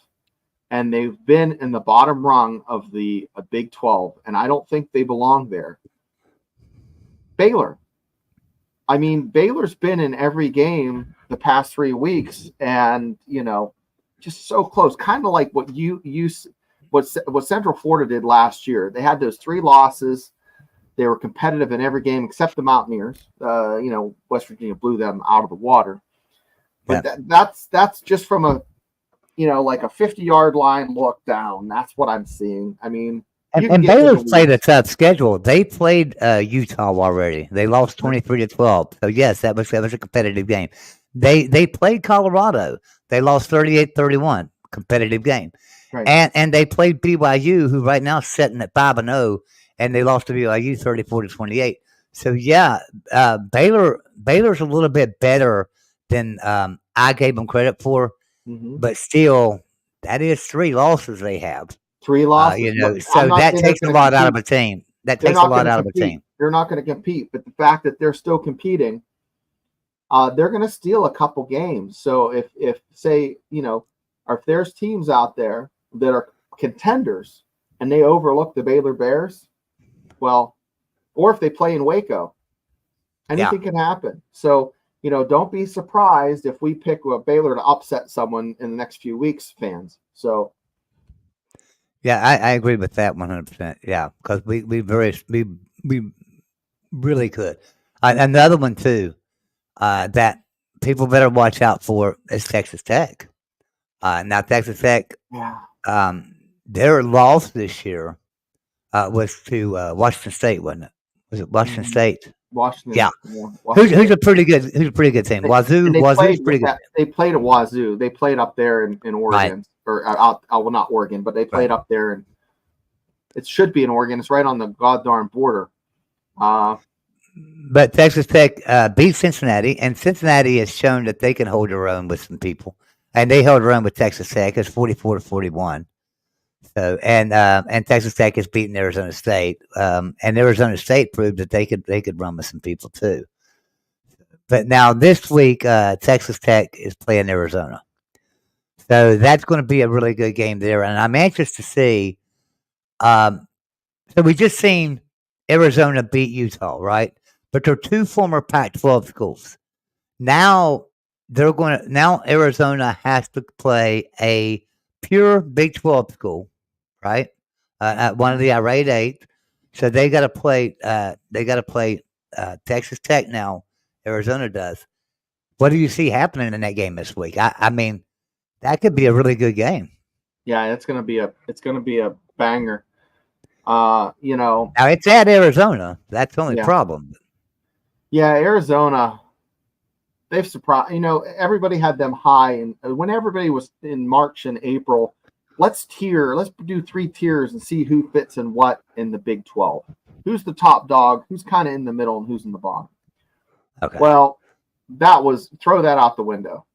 And they've been in the bottom rung of the Big 12. And I don't think they belong there. Baylor. I mean, Baylor's been in every game the past 3 weeks. And, just so close. Kind of like what what Central Florida did last year. They had those 3 losses. They were competitive in every game except the Mountaineers. West Virginia blew them out of the water. But that's just from a like a 50-yard line look down. That's what I'm seeing. I mean, and Baylor's played a tough schedule. They played Utah already. They lost 23-12. So yes, that was a competitive game. They played Colorado. They lost 38-31. Competitive game. Right. And they played BYU, who right now is sitting at 5-0, and they lost to BYU 34-28. So yeah, Baylor's a little bit better than I gave them credit for, but still, that is 3 losses they have. 3 losses, so that takes a lot out of a team. That takes a lot out of a team. They're not going to compete, but the fact that they're still competing, they're going to steal a couple games. So if say or if there's teams out there that are contenders and they overlook the Baylor Bears, well, or if they play in Waco, anything can happen. So, don't be surprised if we pick Baylor to upset someone in the next few weeks, fans. So Yeah, I agree with that 100%. Yeah, because we really could. Another one too that people better watch out for is Texas Tech. Now Texas Tech, yeah, their loss this year was to Washington State, wasn't it? Was it Washington mhm. State? Yeah, Washington, yeah, who's Washington. who's a pretty good team. They, and they Wazoo's played with pretty good. that. They played at Wazoo. They played up there in Right, Oregon, or out. Well, not Oregon, but they right. played up there, and it should be in Oregon. It's right on the goddamn border. Uh, But Texas Tech beat Cincinnati, and Cincinnati has shown that they can hold their own with some people, and they held their own with Texas Tech. It's 44-41. So and Texas Tech has beaten Arizona State, and Arizona State proved that they could run with some people too. But now this week, Texas Tech is playing Arizona, so that's going to be a really good game there, and I'm anxious to see. Um, so we just seen Arizona beat Utah, right? But they're two former Pac-12 schools. Now now Arizona has to play a pure Big 12 school, right? At one of the irate eight. So they got to play Texas Tech now. Arizona does. What do you see happening in that game this week? I mean, that could be a really good game. yeah, it's gonna be a banger. Now it's at Arizona. That's the only Yeah, problem. yeah, Arizona. They've surprised. Everybody had them high, and when everybody was in March and April, let's do 3 tiers and see who fits in what in the Big 12. Who's the top dog? Who's kind of in the middle, and who's in the bottom? Okay. Well, throw that out the window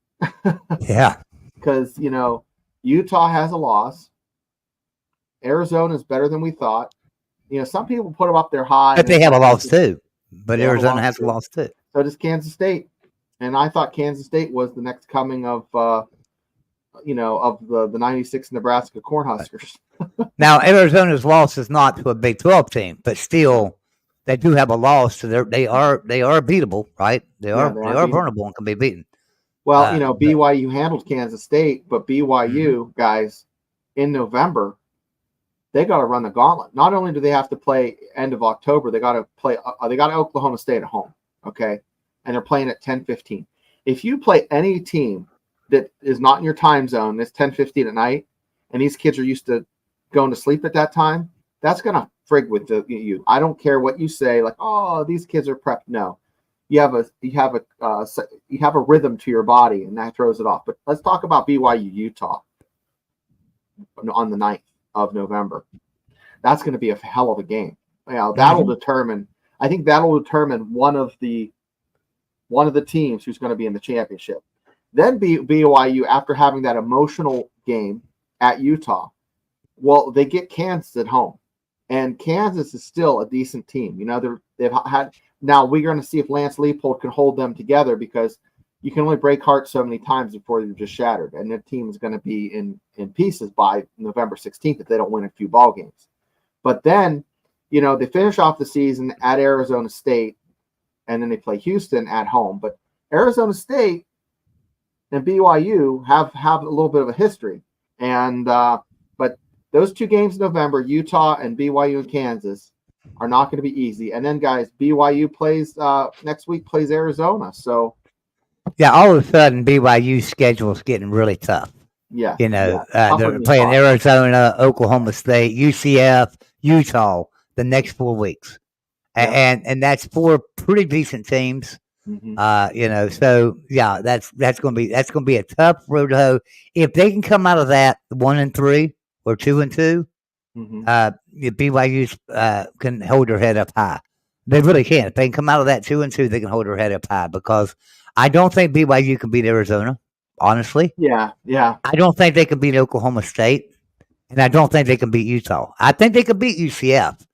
Yeah. because Utah has a loss. Arizona is better than we thought. Some people put them up there high, But and they have a loss too. But they have a Arizona loss has a too. loss too. So does Kansas State, and I thought Kansas State was the next coming of of the '96 Nebraska Cornhuskers. Now Arizona's loss is not to a Big 12 team, but still they do have a loss, so they are beatable, right? They Yeah, are they they are are beatable. vulnerable and can be beaten. Well, But BYU handled Kansas State, but mhm. BYU guys in November they got to run the gauntlet. Not only do they have to play end of October, they got to play. They got Oklahoma State at home, okay, and they're playing at 10:15. If you play any team that is not in your time zone, it's 10:15 at night, and these kids are used to going to sleep at that time, that's gonna frig with you. I don't care what you say, like, oh, these kids are prepped. No, you have a rhythm to your body, and that throws it off. But let's talk about BYU Utah on the 9th of November. That's going to be a hell of a game. That'll Mhm. determine. I think that'll determine one of the teams who's going to be in the championship. Then BYU, after having that emotional game at Utah, well, they get Kansas at home, and Kansas is still a decent team. They've had. Now we're going to see if Lance Leipold can hold them together, because you can only break hearts so many times before you're just shattered, and their team is going to be in pieces by November 16th if they don't win a few ball games. But then, they finish off the season at Arizona State, and then they play Houston at home. But Arizona State and BYU have a little bit of a history, and but those 2 games in November, Utah and BYU and Kansas, are not going to be easy. And then, guys, BYU plays next week, plays Arizona. So Yeah, all of a sudden BYU's schedule is getting really tough. yeah, yeah, tougher They're than you playing thought. Arizona, Oklahoma State, UCF, Utah the next 4 weeks, Yeah. and that's 4 pretty decent teams. Mm-hmm. So yeah, that's gonna be a tough road to hoe. If they can come out of that 1-3 or 2-2, Mm-hmm. BYU can hold their head up high. They really can. If they can come out of that 2-2, they can hold their head up high, because I don't think BYU can beat Arizona. Honestly, Yeah, yeah, I don't think they can beat Oklahoma State, and I don't think they can beat Utah. I think they can beat UCF.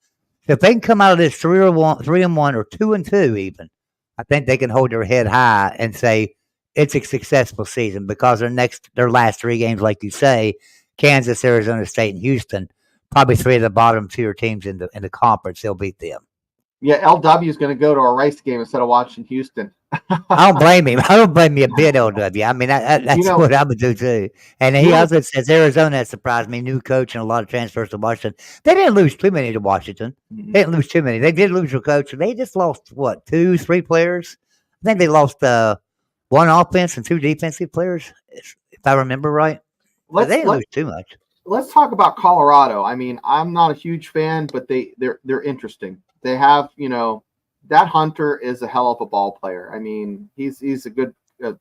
If they can come out of this 3-1 or 2-2 even, I think they can hold their head high and say it's a successful season, because their last 3 games, like you say, Kansas, Arizona State, and Houston, probably 3 of the bottom tier teams in the conference, they'll beat them. Yeah, LW is going to go to a Rice game instead of watching Houston. I don't blame him. I don't blame you a bit, LW. I mean, that's what I would do too. And he also says Arizona has surprised me. New coach and a lot of transfers to Washington. They didn't lose too many to Washington. They didn't lose too many. They did lose their coach. They just lost, what, 2, 3 players? I think they lost one offense and 2 defensive players, if I remember right. They didn't lose too much. Let's talk about Colorado. I mean, I'm not a huge fan, but they're interesting. They have, that Hunter is a hell of a ball player. I mean, he's a good,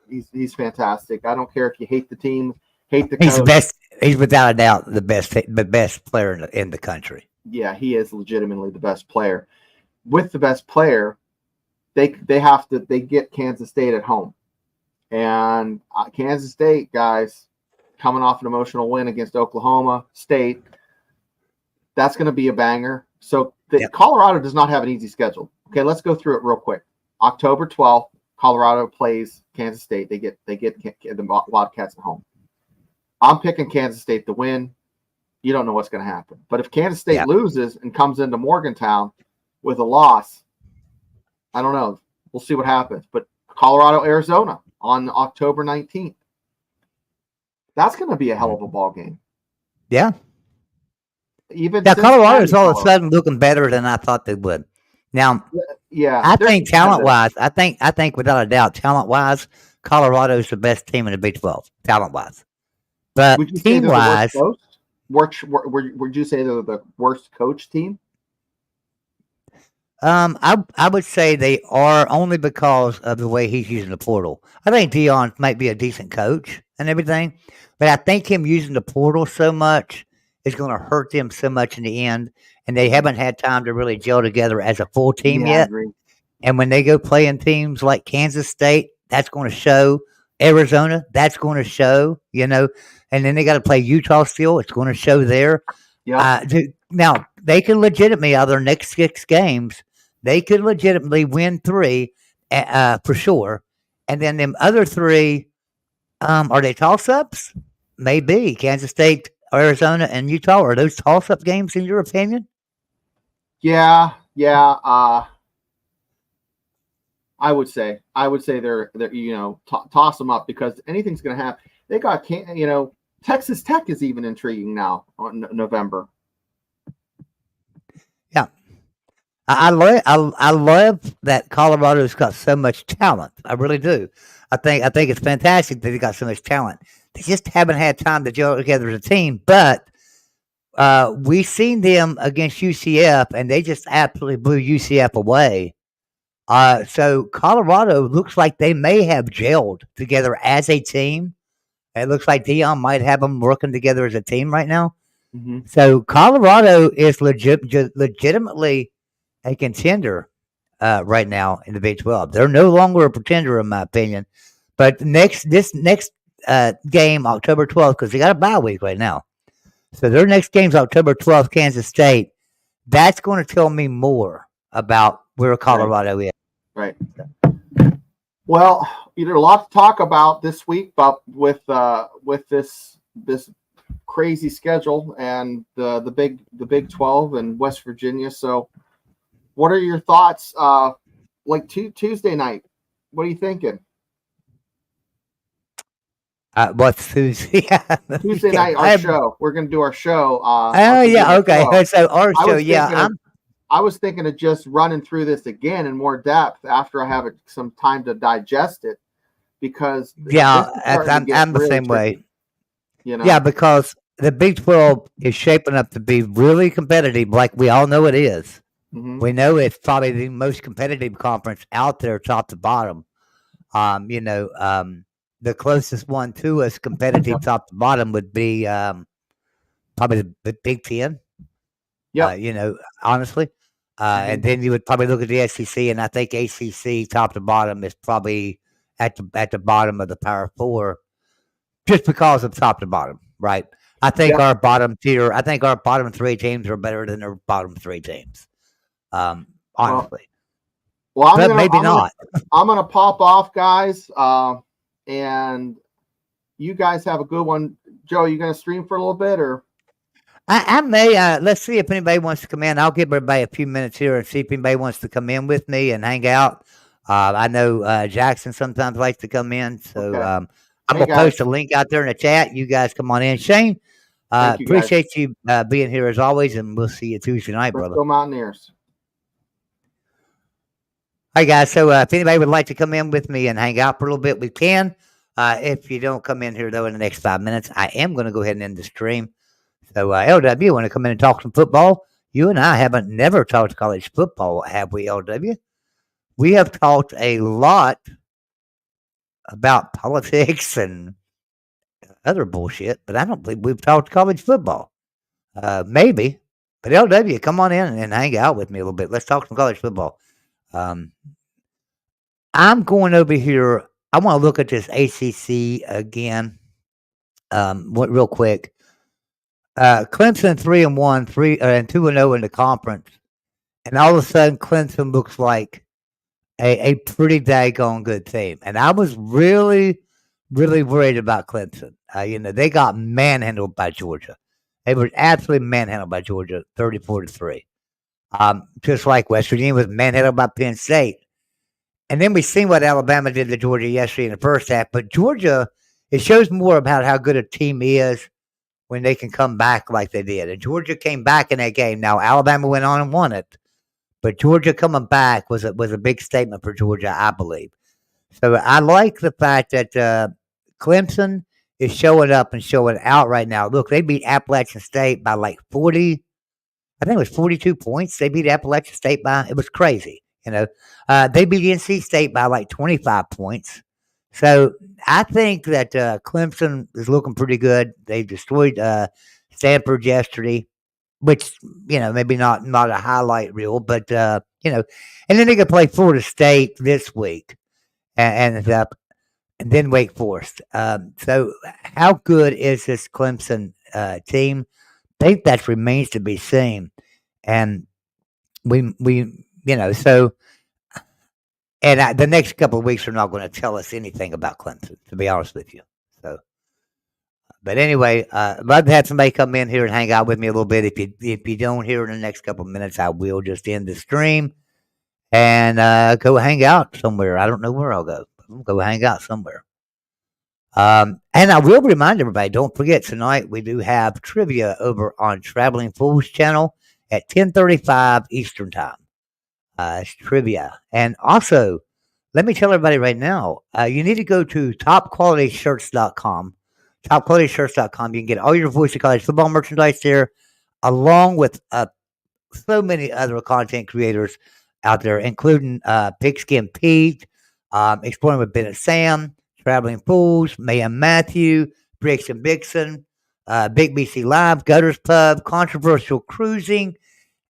he's fantastic. I don't care if you hate the team, hate the coach. He's the best. He's without a doubt the best player in the country. Yeah, he is legitimately the best player. With the best player, they get Kansas State at home, and Kansas State guys coming off an emotional win against Oklahoma State. That's going to be a banger. So Colorado does not have an easy schedule. Okay, let's go through it real quick. October 12th, Colorado plays Kansas State. They get the Wildcats at home. I'm picking Kansas State to win. You don't know what's going to happen. But if Kansas State loses and comes into Morgantown with a loss, I don't know. We'll see what happens. But Colorado, Arizona on October 19th. That's going to be a hell of a ball game. Yeah. Even Colorado's all of a sudden looking better than I thought they would. Now, I think talent-wise, I think without a doubt, talent-wise, Colorado's the best team in the Big 12, talent-wise. But team-wise, would you say they're the worst coach team? I would say they are only because of the way he's using the portal. I think Dion might be a decent coach and everything, but I think him using the portal so much is going to hurt them so much in the end, and they haven't had time to really gel together as a full team yet. And when they go play in teams like Kansas State, that's going to show. Arizona, that's going to show, and then they got to play Utah still. It's going to show there. Now, they can legitimately, out of their next 6 games, they could legitimately win 3 for sure. And then them other 3, are they toss-ups? Maybe. Kansas State, Arizona, and Utah. Are those toss-up games in your opinion? Yeah. I would say they're toss them up because anything's going to happen. They got Texas Tech is even intriguing now on November. Yeah, I love that Colorado's got so much talent. I really do. I think it's fantastic that they got so much talent. They just haven't had time to gel together as a team. But we've seen them against UCF, and they just absolutely blew UCF away. So Colorado looks like they may have gelled together as a team. It looks like Dion might have them working together as a team right now. Mm-hmm. So Colorado is legitimately a contender right now in the Big 12. They're no longer a pretender, in my opinion. But this next game, October 12th, because they got a bye week right now. So their next game's October 12th, Kansas State. That's going to tell me more about where Colorado is. Right. Well, a lot to talk about this week, but with this crazy schedule and the Big 12 and West Virginia. So, what are your thoughts? Like Tuesday night, what are you thinking? What's Tuesday? Tuesday night, our show. We're going to do our show. Okay. Show. So our show, I was thinking of just running through this again in more depth after I have some time to digest it, because I'm the same way. Yeah, because the Big 12 is shaping up to be really competitive, like we all know it is. Mm-hmm. We know it's probably the most competitive conference out there, top to bottom. The closest one to us, competitive top to bottom, would be probably the Big 10. Yeah, honestly. And then you would probably look at the SEC, and I think ACC top to bottom is probably at the bottom of the Power 4, just because of top to bottom, right? I think our bottom 3 teams are better than their bottom 3 teams, honestly. Well, maybe not. I'm gonna pop off, guys, and you guys have a good one. Joe, you gonna stream for a little bit, or? I may let's see if anybody wants to come in. I'll give everybody a few minutes here and see if anybody wants to come in with me and hang out. I know Jackson sometimes likes to come in, so Okay. I'm Hey, gonna post guys. a link out there in the chat. You guys come on in. Shane, Thank you, guys. appreciate you being here as always, and we'll see you Tuesday night, Let's brother. go Mountaineers. Hi guys. So if anybody would like to come in with me and hang out for a little bit, we can. If you don't come in here though in the next 5 minutes, I am going to go ahead and end the stream. So LW, want to come in and talk some football? You and I haven't never talked college football, have we, LW? We have talked a lot about politics and other bullshit, but I don't believe we've talked college football. Maybe, but LW, come on in and hang out with me a little bit. Let's talk some college football. Um, I'm going over here. I want to look at this ACC again. What real quick? Clemson 3-1, 2-0 in the conference, and all of a sudden Clemson looks like a pretty daggone good team. And I was really, really worried about Clemson. They got manhandled by Georgia. They were absolutely manhandled by Georgia, 34-3. Just like West Virginia was manhandled by Penn State. And then we seen what Alabama did to Georgia yesterday in the first half. But Georgia, it shows more about how good a team is when they can come back like they did. And Georgia came back in that game. Now Alabama went on and won it, but Georgia coming back was a big statement for Georgia, I believe. So I like the fact that Clemson is showing up and showing out right now. Look, they beat Appalachian State by like 40. I think it was 42 points. They beat Appalachian State by. It was crazy. They beat NC State by like 25 points. So I think that Clemson is looking pretty good. They destroyed Stanford yesterday, which maybe not a highlight reel, but and then they could play Florida State this week, and then Wake Forest. So how good is this Clemson team? I think that remains to be seen, and so. And the next couple of weeks are not going to tell us anything about Clemson, to be honest with you. So, but anyway, I'd love to have somebody come in here and hang out with me a little bit. If you don't hear in the next couple of minutes, I will just end the stream and go hang out somewhere. I don't know where I'll go. I'll go hang out somewhere. And I will remind everybody, don't forget tonight we do have trivia over on Traveling Fools channel at 10:35 Eastern Time. It's trivia. And also, let me tell everybody right now, you need to go to topqualityshirts.com. Topqualityshirts.com. You can get all your Voice of College football merchandise there, along with so many other content creators out there, including Pigskin Pete, Exploring with Ben and Sam, Traveling Fools, May and Matthew, Briggs and Bixon, Big BC Live, Gutters Pub, Controversial Cruising.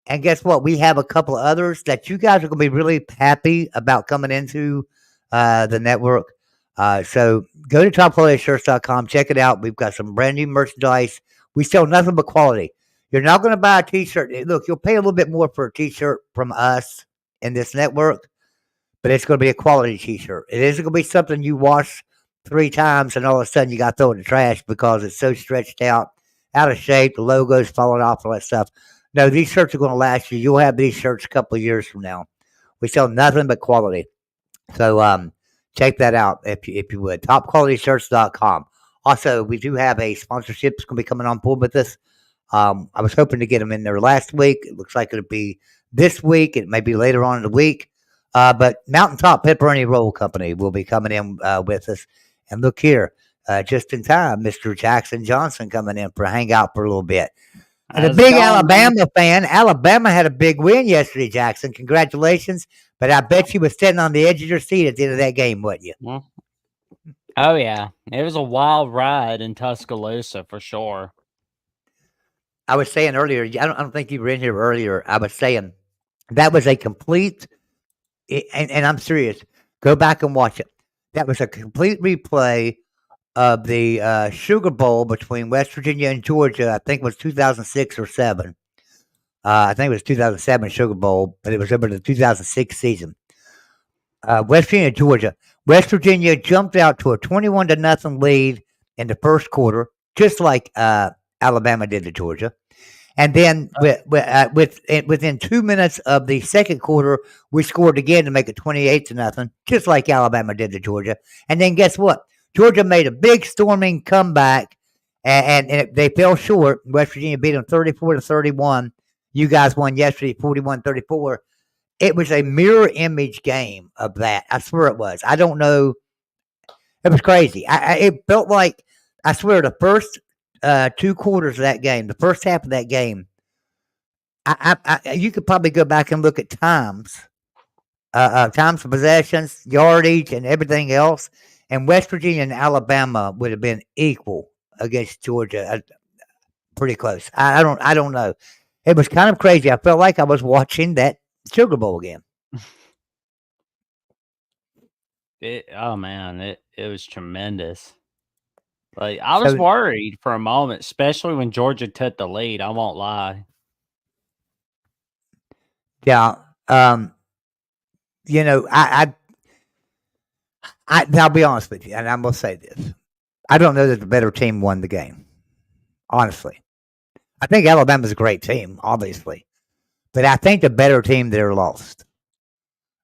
And guess what? We have a couple of others that you guys are going to be really happy about coming into the network. So go to topqualityshirts.com. Check it out. We've got some brand new merchandise. We sell nothing but quality. You're not going to buy a T-shirt. Look, you'll pay a little bit more for a T-shirt from us in this network, but it's going to be a quality T-shirt. It isn't going to be something you wash 3 times and all of a sudden you got to throw it in the trash because it's so stretched out of shape. The logo's falling off, all that stuff. No, these shirts are going to last you. You'll have these shirts a couple of years from now. We sell nothing but quality. So check that out if you would. Topqualityshirts.com. Also, we do have a sponsorship that's going to be coming on board with us. I was hoping to get them in there last week. It looks like it'll be this week. It may be later on in the week. But Mountaintop Pepperoni Roll Company will be coming in with us. And look here, just in time, Mr. Jackson Johnson coming in for a hangout for a little bit. And a big Alabama fan. Alabama had a big win yesterday, Jackson. Congratulations. But I bet you were sitting on the edge of your seat at the end of that game, wasn't you? Well, oh, yeah. It was a wild ride in Tuscaloosa for sure. I was saying earlier, I don't think you were in here earlier. I was saying that was a complete, and I'm serious, go back and watch it. That was a complete replay of the Sugar Bowl between West Virginia and Georgia. I think it was 2006 or 7. I think it was 2007 Sugar Bowl, but it was over the 2006 season. West Virginia, Georgia. West Virginia jumped out to a 21-0 lead in the first quarter, just like Alabama did to Georgia. And then within 2 minutes of the second quarter, we scored again to make it 28-0, just like Alabama did to Georgia. And then guess what? Georgia made a big storming comeback, and they fell short. West Virginia beat them 34-31. You guys won yesterday 41-34. It was a mirror image game of that. I swear it was. I don't know. It was crazy. It felt like, I swear, the first 2 quarters of that game, the first half of that game, you could probably go back and look at times of possessions, yardage, and everything else, and West Virginia and Alabama would have been equal against Georgia, pretty close. I don't know. It was kind of crazy. I felt like I was watching that Sugar Bowl game. Oh man, it was tremendous. Like I was worried for a moment, especially when Georgia took the lead. I won't lie. Yeah. You know, I'll be honest with you, and I'm gonna say this. I don't know that the better team won the game. Honestly. I think Alabama's a great team, obviously. But I think the better team there lost.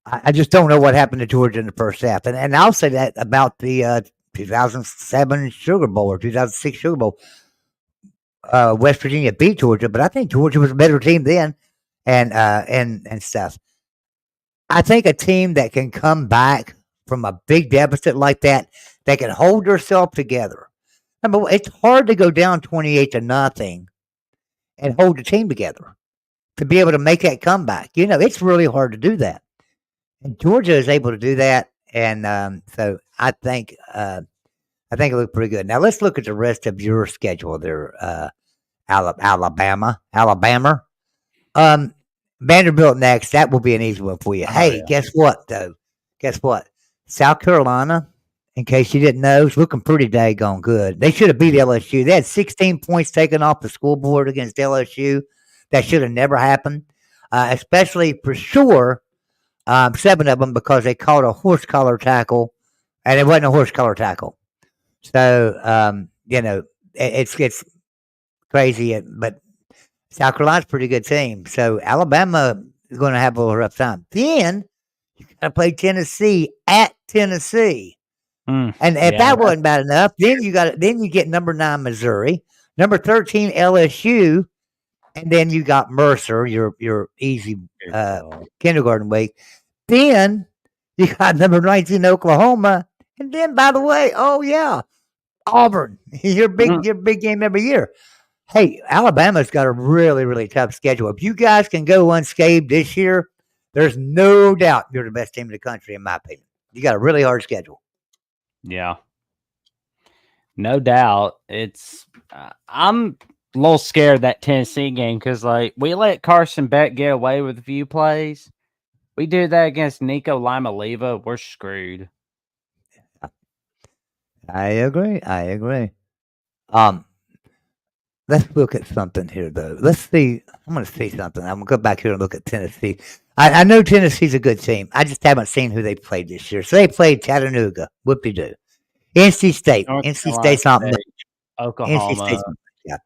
I just don't know what happened to Georgia in the first half. And I'll say that about the 2007 Sugar Bowl or 2006 Sugar Bowl. West Virginia beat Georgia, but I think Georgia was a better team then, and stuff. I think a team that can come back from a big deficit like that can hold themselves together. I mean, it's hard to go down 28-0 and hold the team together to be able to make that comeback. You know, it's really hard to do that. And Georgia is able to do that, and so I think it looked pretty good. Now let's look at the rest of your schedule there, Alabama. Vanderbilt next. That will be an easy one for you. Hey, guess what though? Guess what? South Carolina, in case you didn't know, is looking pretty daggone good. They should have beat LSU. They had 16 points taken off the scoreboard against LSU. That should have never happened, especially for sure. 7 of them because they called a horse collar tackle, and it wasn't a horse collar tackle. So you know, it's crazy, but South Carolina's a pretty good team. So Alabama is going to have a little rough time. Then you got to play Tennessee at Tennessee, and if that wasn't bad enough, then you get number 9 Missouri, number 13 LSU, and then you got Mercer, your easy kindergarten week. Then you got number 19 Oklahoma, and then by the way, oh yeah, Auburn, your big game every year. Hey, Alabama's got a really, really tough schedule. If you guys can go unscathed this year, there's no doubt you're the best team in the country, in my opinion. You got a really hard schedule. Yeah, no doubt. It's I'm a little scared of that Tennessee game because like we let Carson Beck get away with a few plays. We do that against Nico Lima-Leva, we're screwed. I agree. Let's look at something here, though. Let's see. I'm going to see something. I'm going to go back here and look at Tennessee. I know Tennessee's a good team. I just haven't seen who they played this year. So they played Chattanooga. Whoop-de-doo. NC State. NC State's not much. Oklahoma. NC State's, yeah.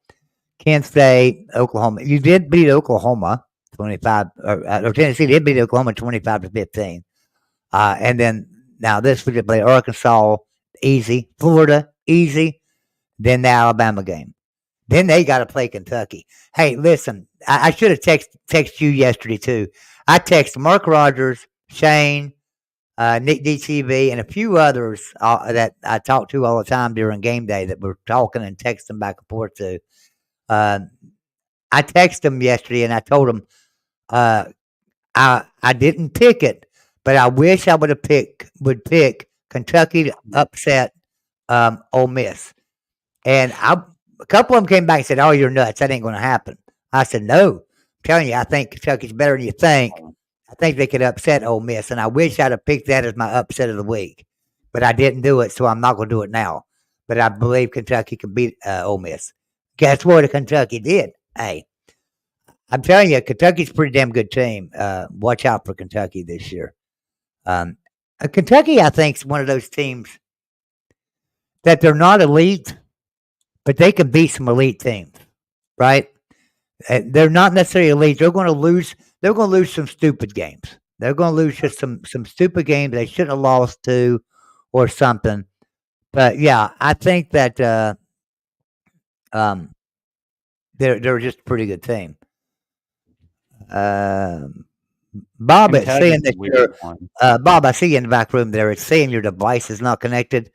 Kansas State, Oklahoma. You did beat Oklahoma 25, or Tennessee did beat Oklahoma 25-15. And then now this we did play Arkansas, easy. Florida, easy. Then the Alabama game. Then they got to play Kentucky. Hey, listen, I should have texted you yesterday too. I texted Mark Rogers, Shane, Nick DTV, and a few others that I talk to all the time during game day that we're talking and texting back and forth to. I texted them yesterday and I told them I didn't pick it, but I wish I would pick Kentucky to upset Ole Miss. And a couple of them came back and said, "Oh, you're nuts. That ain't going to happen." I said, "No, I'm telling you, I think Kentucky's better than you think. I think they could upset Ole Miss, and I wish I'd have picked that as my upset of the week, but I didn't do it, so I'm not going to do it now. But I believe Kentucky can beat Ole Miss. Guess what? Kentucky did. Hey, I'm telling you, Kentucky's a pretty damn good team. Watch out for Kentucky this year. Kentucky, I think, is one of those teams that they're not elite, but they can beat some elite teams, right? They're not necessarily elite. They're going to lose. They're going to lose some stupid games. They're going to lose just some stupid games they shouldn't have lost to, or something. But yeah, I think that um, they're just a pretty good team. Um, Bob, it's saying Kentucky's a that weird one. Bob, I see you in the back room there. It's saying your device is not connected.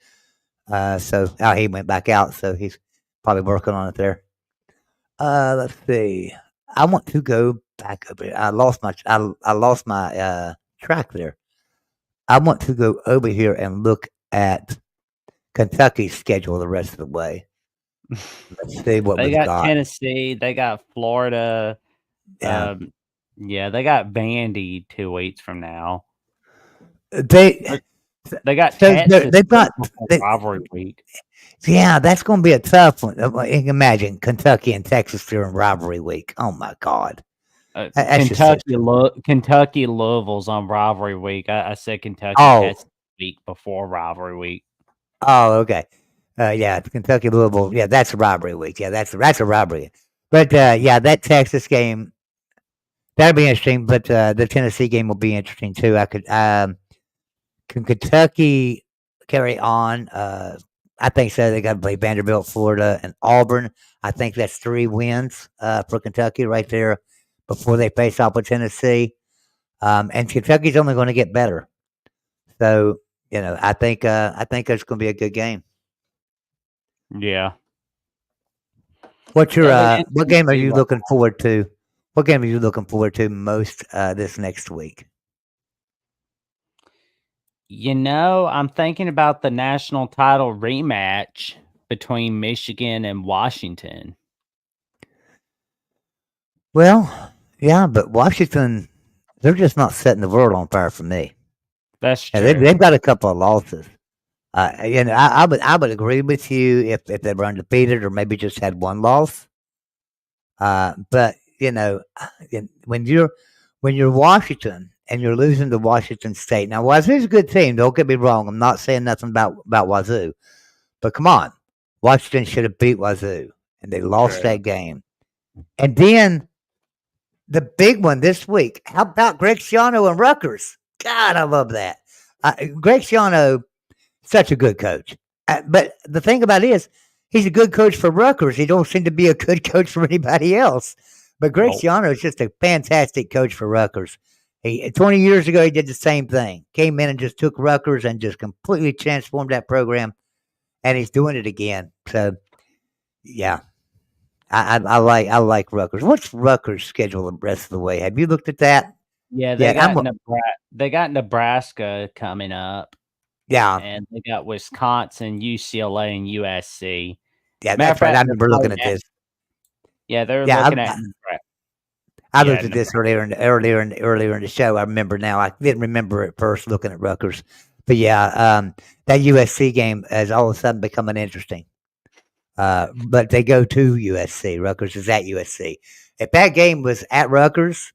So he went back out, so he's probably working on it there. Let's see. I want to go back over here. I lost my track there. I want to go over here and look at Kentucky's schedule the rest of the way. Let's see what They we've got got. Tennessee. They got Florida. Yeah. Yeah, they got Vandy 2 weeks from now. They They got so Texas they've got before they, rivalry week. yeah, that's going to be a tough one. You can imagine Kentucky and Texas during rivalry week. Oh my God, that's just so Kentucky Louisville's on rivalry week. I said Kentucky oh Texas week before rivalry week. okay. Yeah, Kentucky Louisville. Yeah, that's a rivalry week. Yeah, that's a rivalry. But yeah, that Texas game that'll be interesting. But the Tennessee game will be interesting too. Can Kentucky carry on? I think so. They got to play Vanderbilt, Florida, and Auburn. I think that's 3 wins for Kentucky right there before they face off with Tennessee. And Kentucky's only going to get better. So I think it's going to be a good game. Yeah. What's your It'll be what interesting to game are see you what looking forward to? What game are you looking forward to most this next week? I'm thinking about the national title rematch between Michigan and Washington. Well, yeah, but Washington, they're just not setting the world on fire for me. That's Yeah, true. they've got a couple of losses. I would agree with you if they were undefeated or maybe just had one loss. But when you're Washington and you're losing to Washington State, now Wazoo's a good team. Don't get me wrong. I'm not saying nothing about Wazoo, but come on, Washington should have beat Wazoo, and they lost True. that game. And then the big one this week. How about Greg Schiano and Rutgers? God, I love that. Greg Schiano, such a good coach. But the thing about it is, he's a good coach for Rutgers. He don't seem to be a good coach for anybody else. But Greg Nope. Schiano is just a fantastic coach for Rutgers. 20 years ago, he did the same thing. Came in and just took Rutgers and just completely transformed that program. And he's doing it again. So, yeah, I like Rutgers. What's Rutgers' schedule the rest of the way? Have you looked at that? Yeah, Yeah, they got Nebraska coming up, yeah, and they got Wisconsin, UCLA, and USC. yeah. Matter of That's right. I fact, they're remember looking playing at this. yeah, they're Yeah, looking at Nebraska. I Yeah, looked at this earlier in the show. I remember now. I didn't remember at first looking at Rutgers, but yeah, that USC game has all of a sudden becoming interesting. But they go to USC. Rutgers is at USC. If that game was at Rutgers,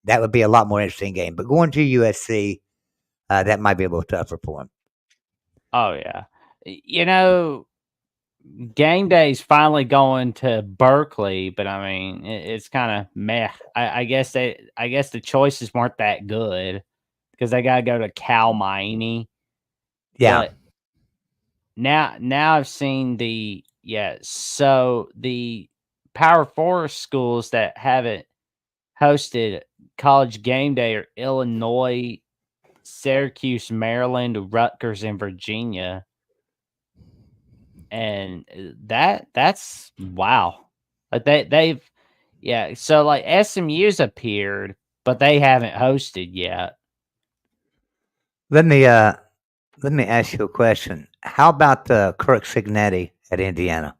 that would be a lot more interesting game. But going to USC, that might be a little tougher for them. Oh yeah, game day's finally going to Berkeley, but I mean, it's kind of meh. I guess the choices weren't that good because they got to go to Cal Miami. Yeah, But now I've seen so the Power Four schools that haven't hosted college game day are Illinois, Syracuse, Maryland, Rutgers, and Virginia. And that's wow. Like so like SMU's appeared, but they haven't hosted yet. let me ask you a question. How about Kirk Signetti at Indiana?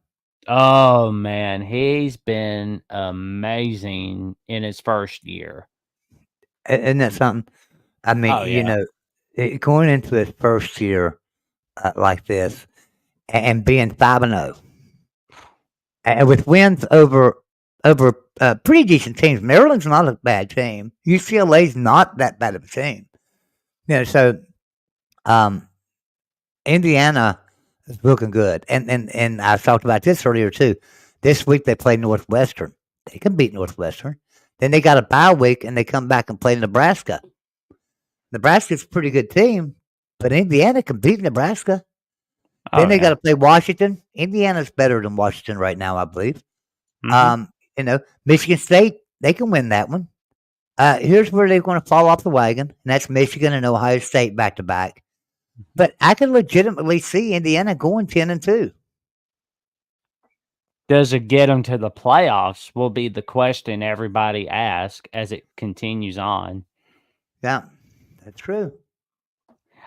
Oh man, he's been amazing in his first year. Isn't that something? I mean, Oh yeah. going into his first year like this and being 5-0, and with wins over pretty decent teams. Maryland's not a bad team. UCLA's not that bad of a team. So um, Indiana is looking good, and I talked about this earlier too. This week they play Northwestern. They can beat Northwestern. Then they got a bye week and they come back and play Nebraska. Nebraska's a pretty good team, but Indiana can beat Nebraska. Then Oh they got yeah. to play Washington. Indiana's better than Washington right now, I believe. Hmm. Michigan State, they can win that one. Here's where they're going to fall off the wagon, and that's Michigan and Ohio State back to back. But I can legitimately see Indiana going 10-2. Does it get them to the playoffs? Will be the question everybody asks as it continues on. Yeah, that's true.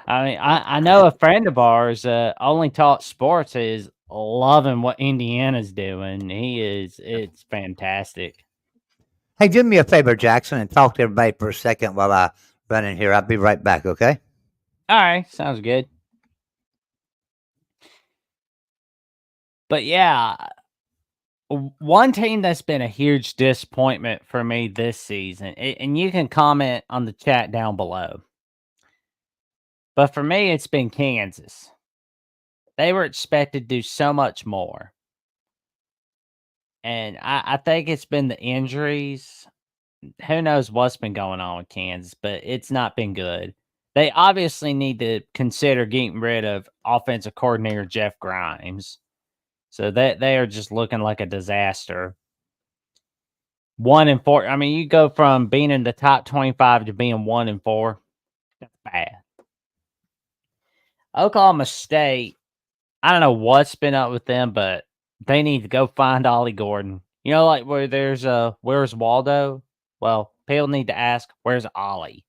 I mean, I know a friend of ours, only taught sports, is loving what Indiana's doing. It's fantastic. Hey, do me a favor, Jackson, and talk to everybody for a second while I run in here. I'll be right back, okay? All right, sounds good. But yeah, one team that's been a huge disappointment for me this season, and you can comment on the chat down below. But for me, it's been Kansas. They were expected to do so much more. And I think it's been the injuries. Who knows what's been going on with Kansas, but it's not been good. They obviously need to consider getting rid of offensive coordinator Jeff Grimes. So they are just looking like a disaster. 1-4. I mean, you go from being in the top 25 to being 1-4. That's bad. Oklahoma State, I don't know what's been up with them, but they need to go find Ollie Gordon. You know, like where there's where's Waldo? Well, people need to ask, where's Ollie?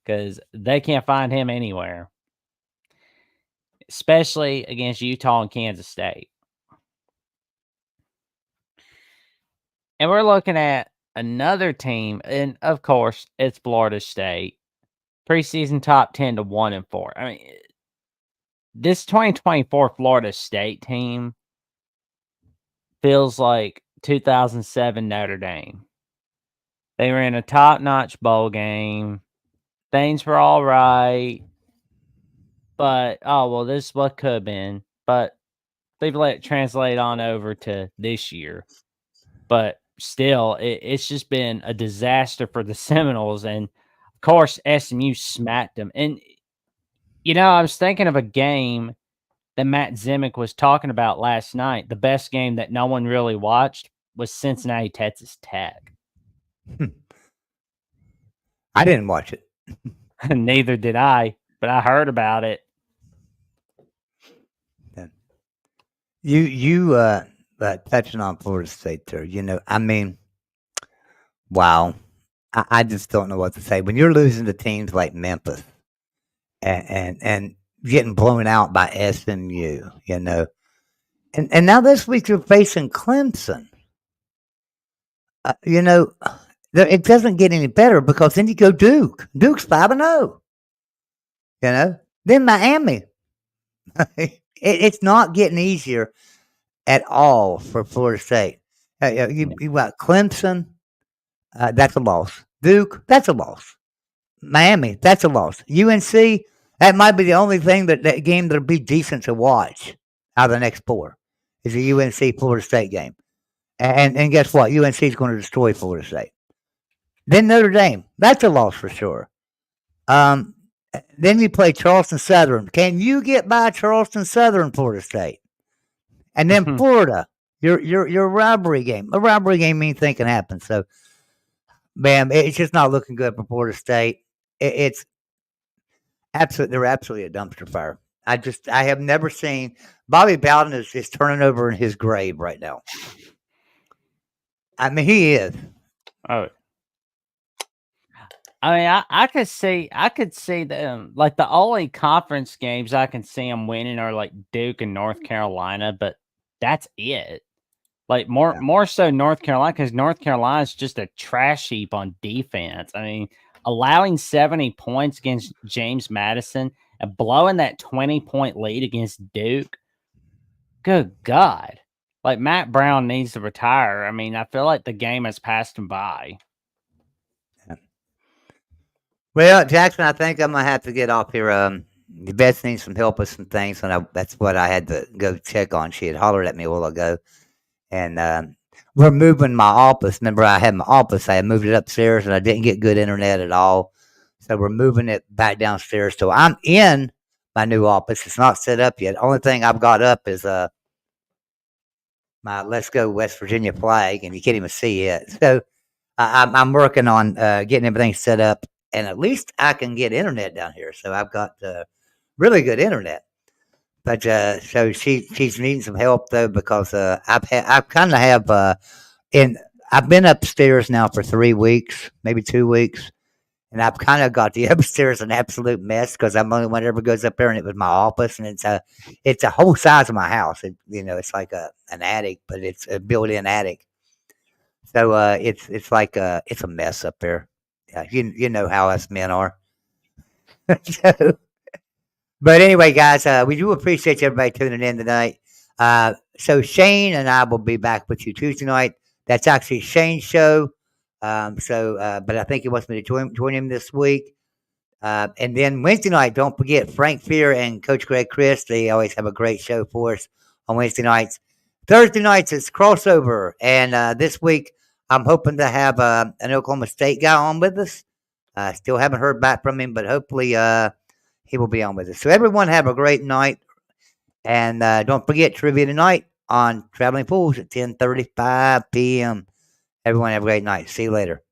Because they can't find him anywhere, especially against Utah and Kansas State. And we're looking at another team, and of course, it's Florida State. Preseason top 10 to 1-4. I mean, this 2024 Florida State team feels like 2007 Notre Dame. They were in a top-notch bowl game. Things were all right. But, this is what could have been. But they've let it translate on over to this year. But still, it's just been a disaster for the Seminoles. And, of course, SMU smacked them. And, I was thinking of a game that Matt Zimick was talking about last night. The best game that no one really watched was Cincinnati, Texas Tech. I didn't watch it. Neither did I, but I heard about it. You touching on Florida State there, I mean, wow. I just don't know what to say. When you're losing to teams like Memphis and getting blown out by SMU, and now this week you're facing Clemson. It doesn't get any better because then you go Duke. Duke's 5-0. Then Miami. It's not getting easier at all for Florida State. You got Clemson. That's a loss. Duke. That's a loss. Miami. That's a loss. UNC. That might be the only thing that game that'll be decent to watch out of the next four is a UNC Florida State game. And guess what? UNC is going to destroy Florida State. Then Notre Dame. That's a loss for sure. Then you play Charleston Southern. Can you get by Charleston Southern, Florida State? And then Florida, your rivalry game. A rivalry game means things can happen. So, man, it's just not looking good for Florida State. It's absolutely, they're absolutely a dumpster fire. I have never seen Bobby Bowden is turning over in his grave right now. I mean, he is. Oh, I mean, I could see them like the only conference games I can see them winning are like Duke and North Carolina, but that's it. Like more so North Carolina, because North Carolina is just a trash heap on defense. I mean, allowing 70 points against James Madison and blowing that 20-point lead against Duke. Good God. Like Matt Brown needs to retire. I mean, I feel like the game has passed him by. Well, Jackson, I think I'm gonna have to get off here. The Beth needs some help with some things, and that's what I had to go check on. She had hollered at me a while ago, and we're moving my office. Remember, I had my office. I had moved it upstairs, and I didn't get good internet at all. So we're moving it back downstairs. So I'm in my new office. It's not set up yet. Only thing I've got up is my "Let's Go West Virginia" flag, and you can't even see it. So I'm working on getting everything set up, and at least I can get internet down here. So I've got really good internet. But so she's needing some help though because I kind of have and I've been upstairs now for 3 weeks, maybe 2 weeks, and I've kind of got the upstairs an absolute mess because I'm the only one that ever goes up there, and it was my office, and it's a whole size of my house. It's like an attic, but it's a built-in attic. So it's like it's a mess up there. Yeah, you know how us men are. So, but anyway, guys, we do appreciate everybody tuning in tonight. So Shane and I will be back with you Tuesday night. That's actually Shane's show. But I think he wants me to join him this week. And then Wednesday night, don't forget Frank Fear and Coach Greg Chris. They always have a great show for us on Wednesday nights. Thursday nights is crossover, and this week I'm hoping to have an Oklahoma State guy on with us. Still haven't heard back from him, but hopefully he will be on with us. So everyone have a great night, and don't forget trivia tonight on Traveling Fools at 10:35 p.m. Everyone have a great night. See you later.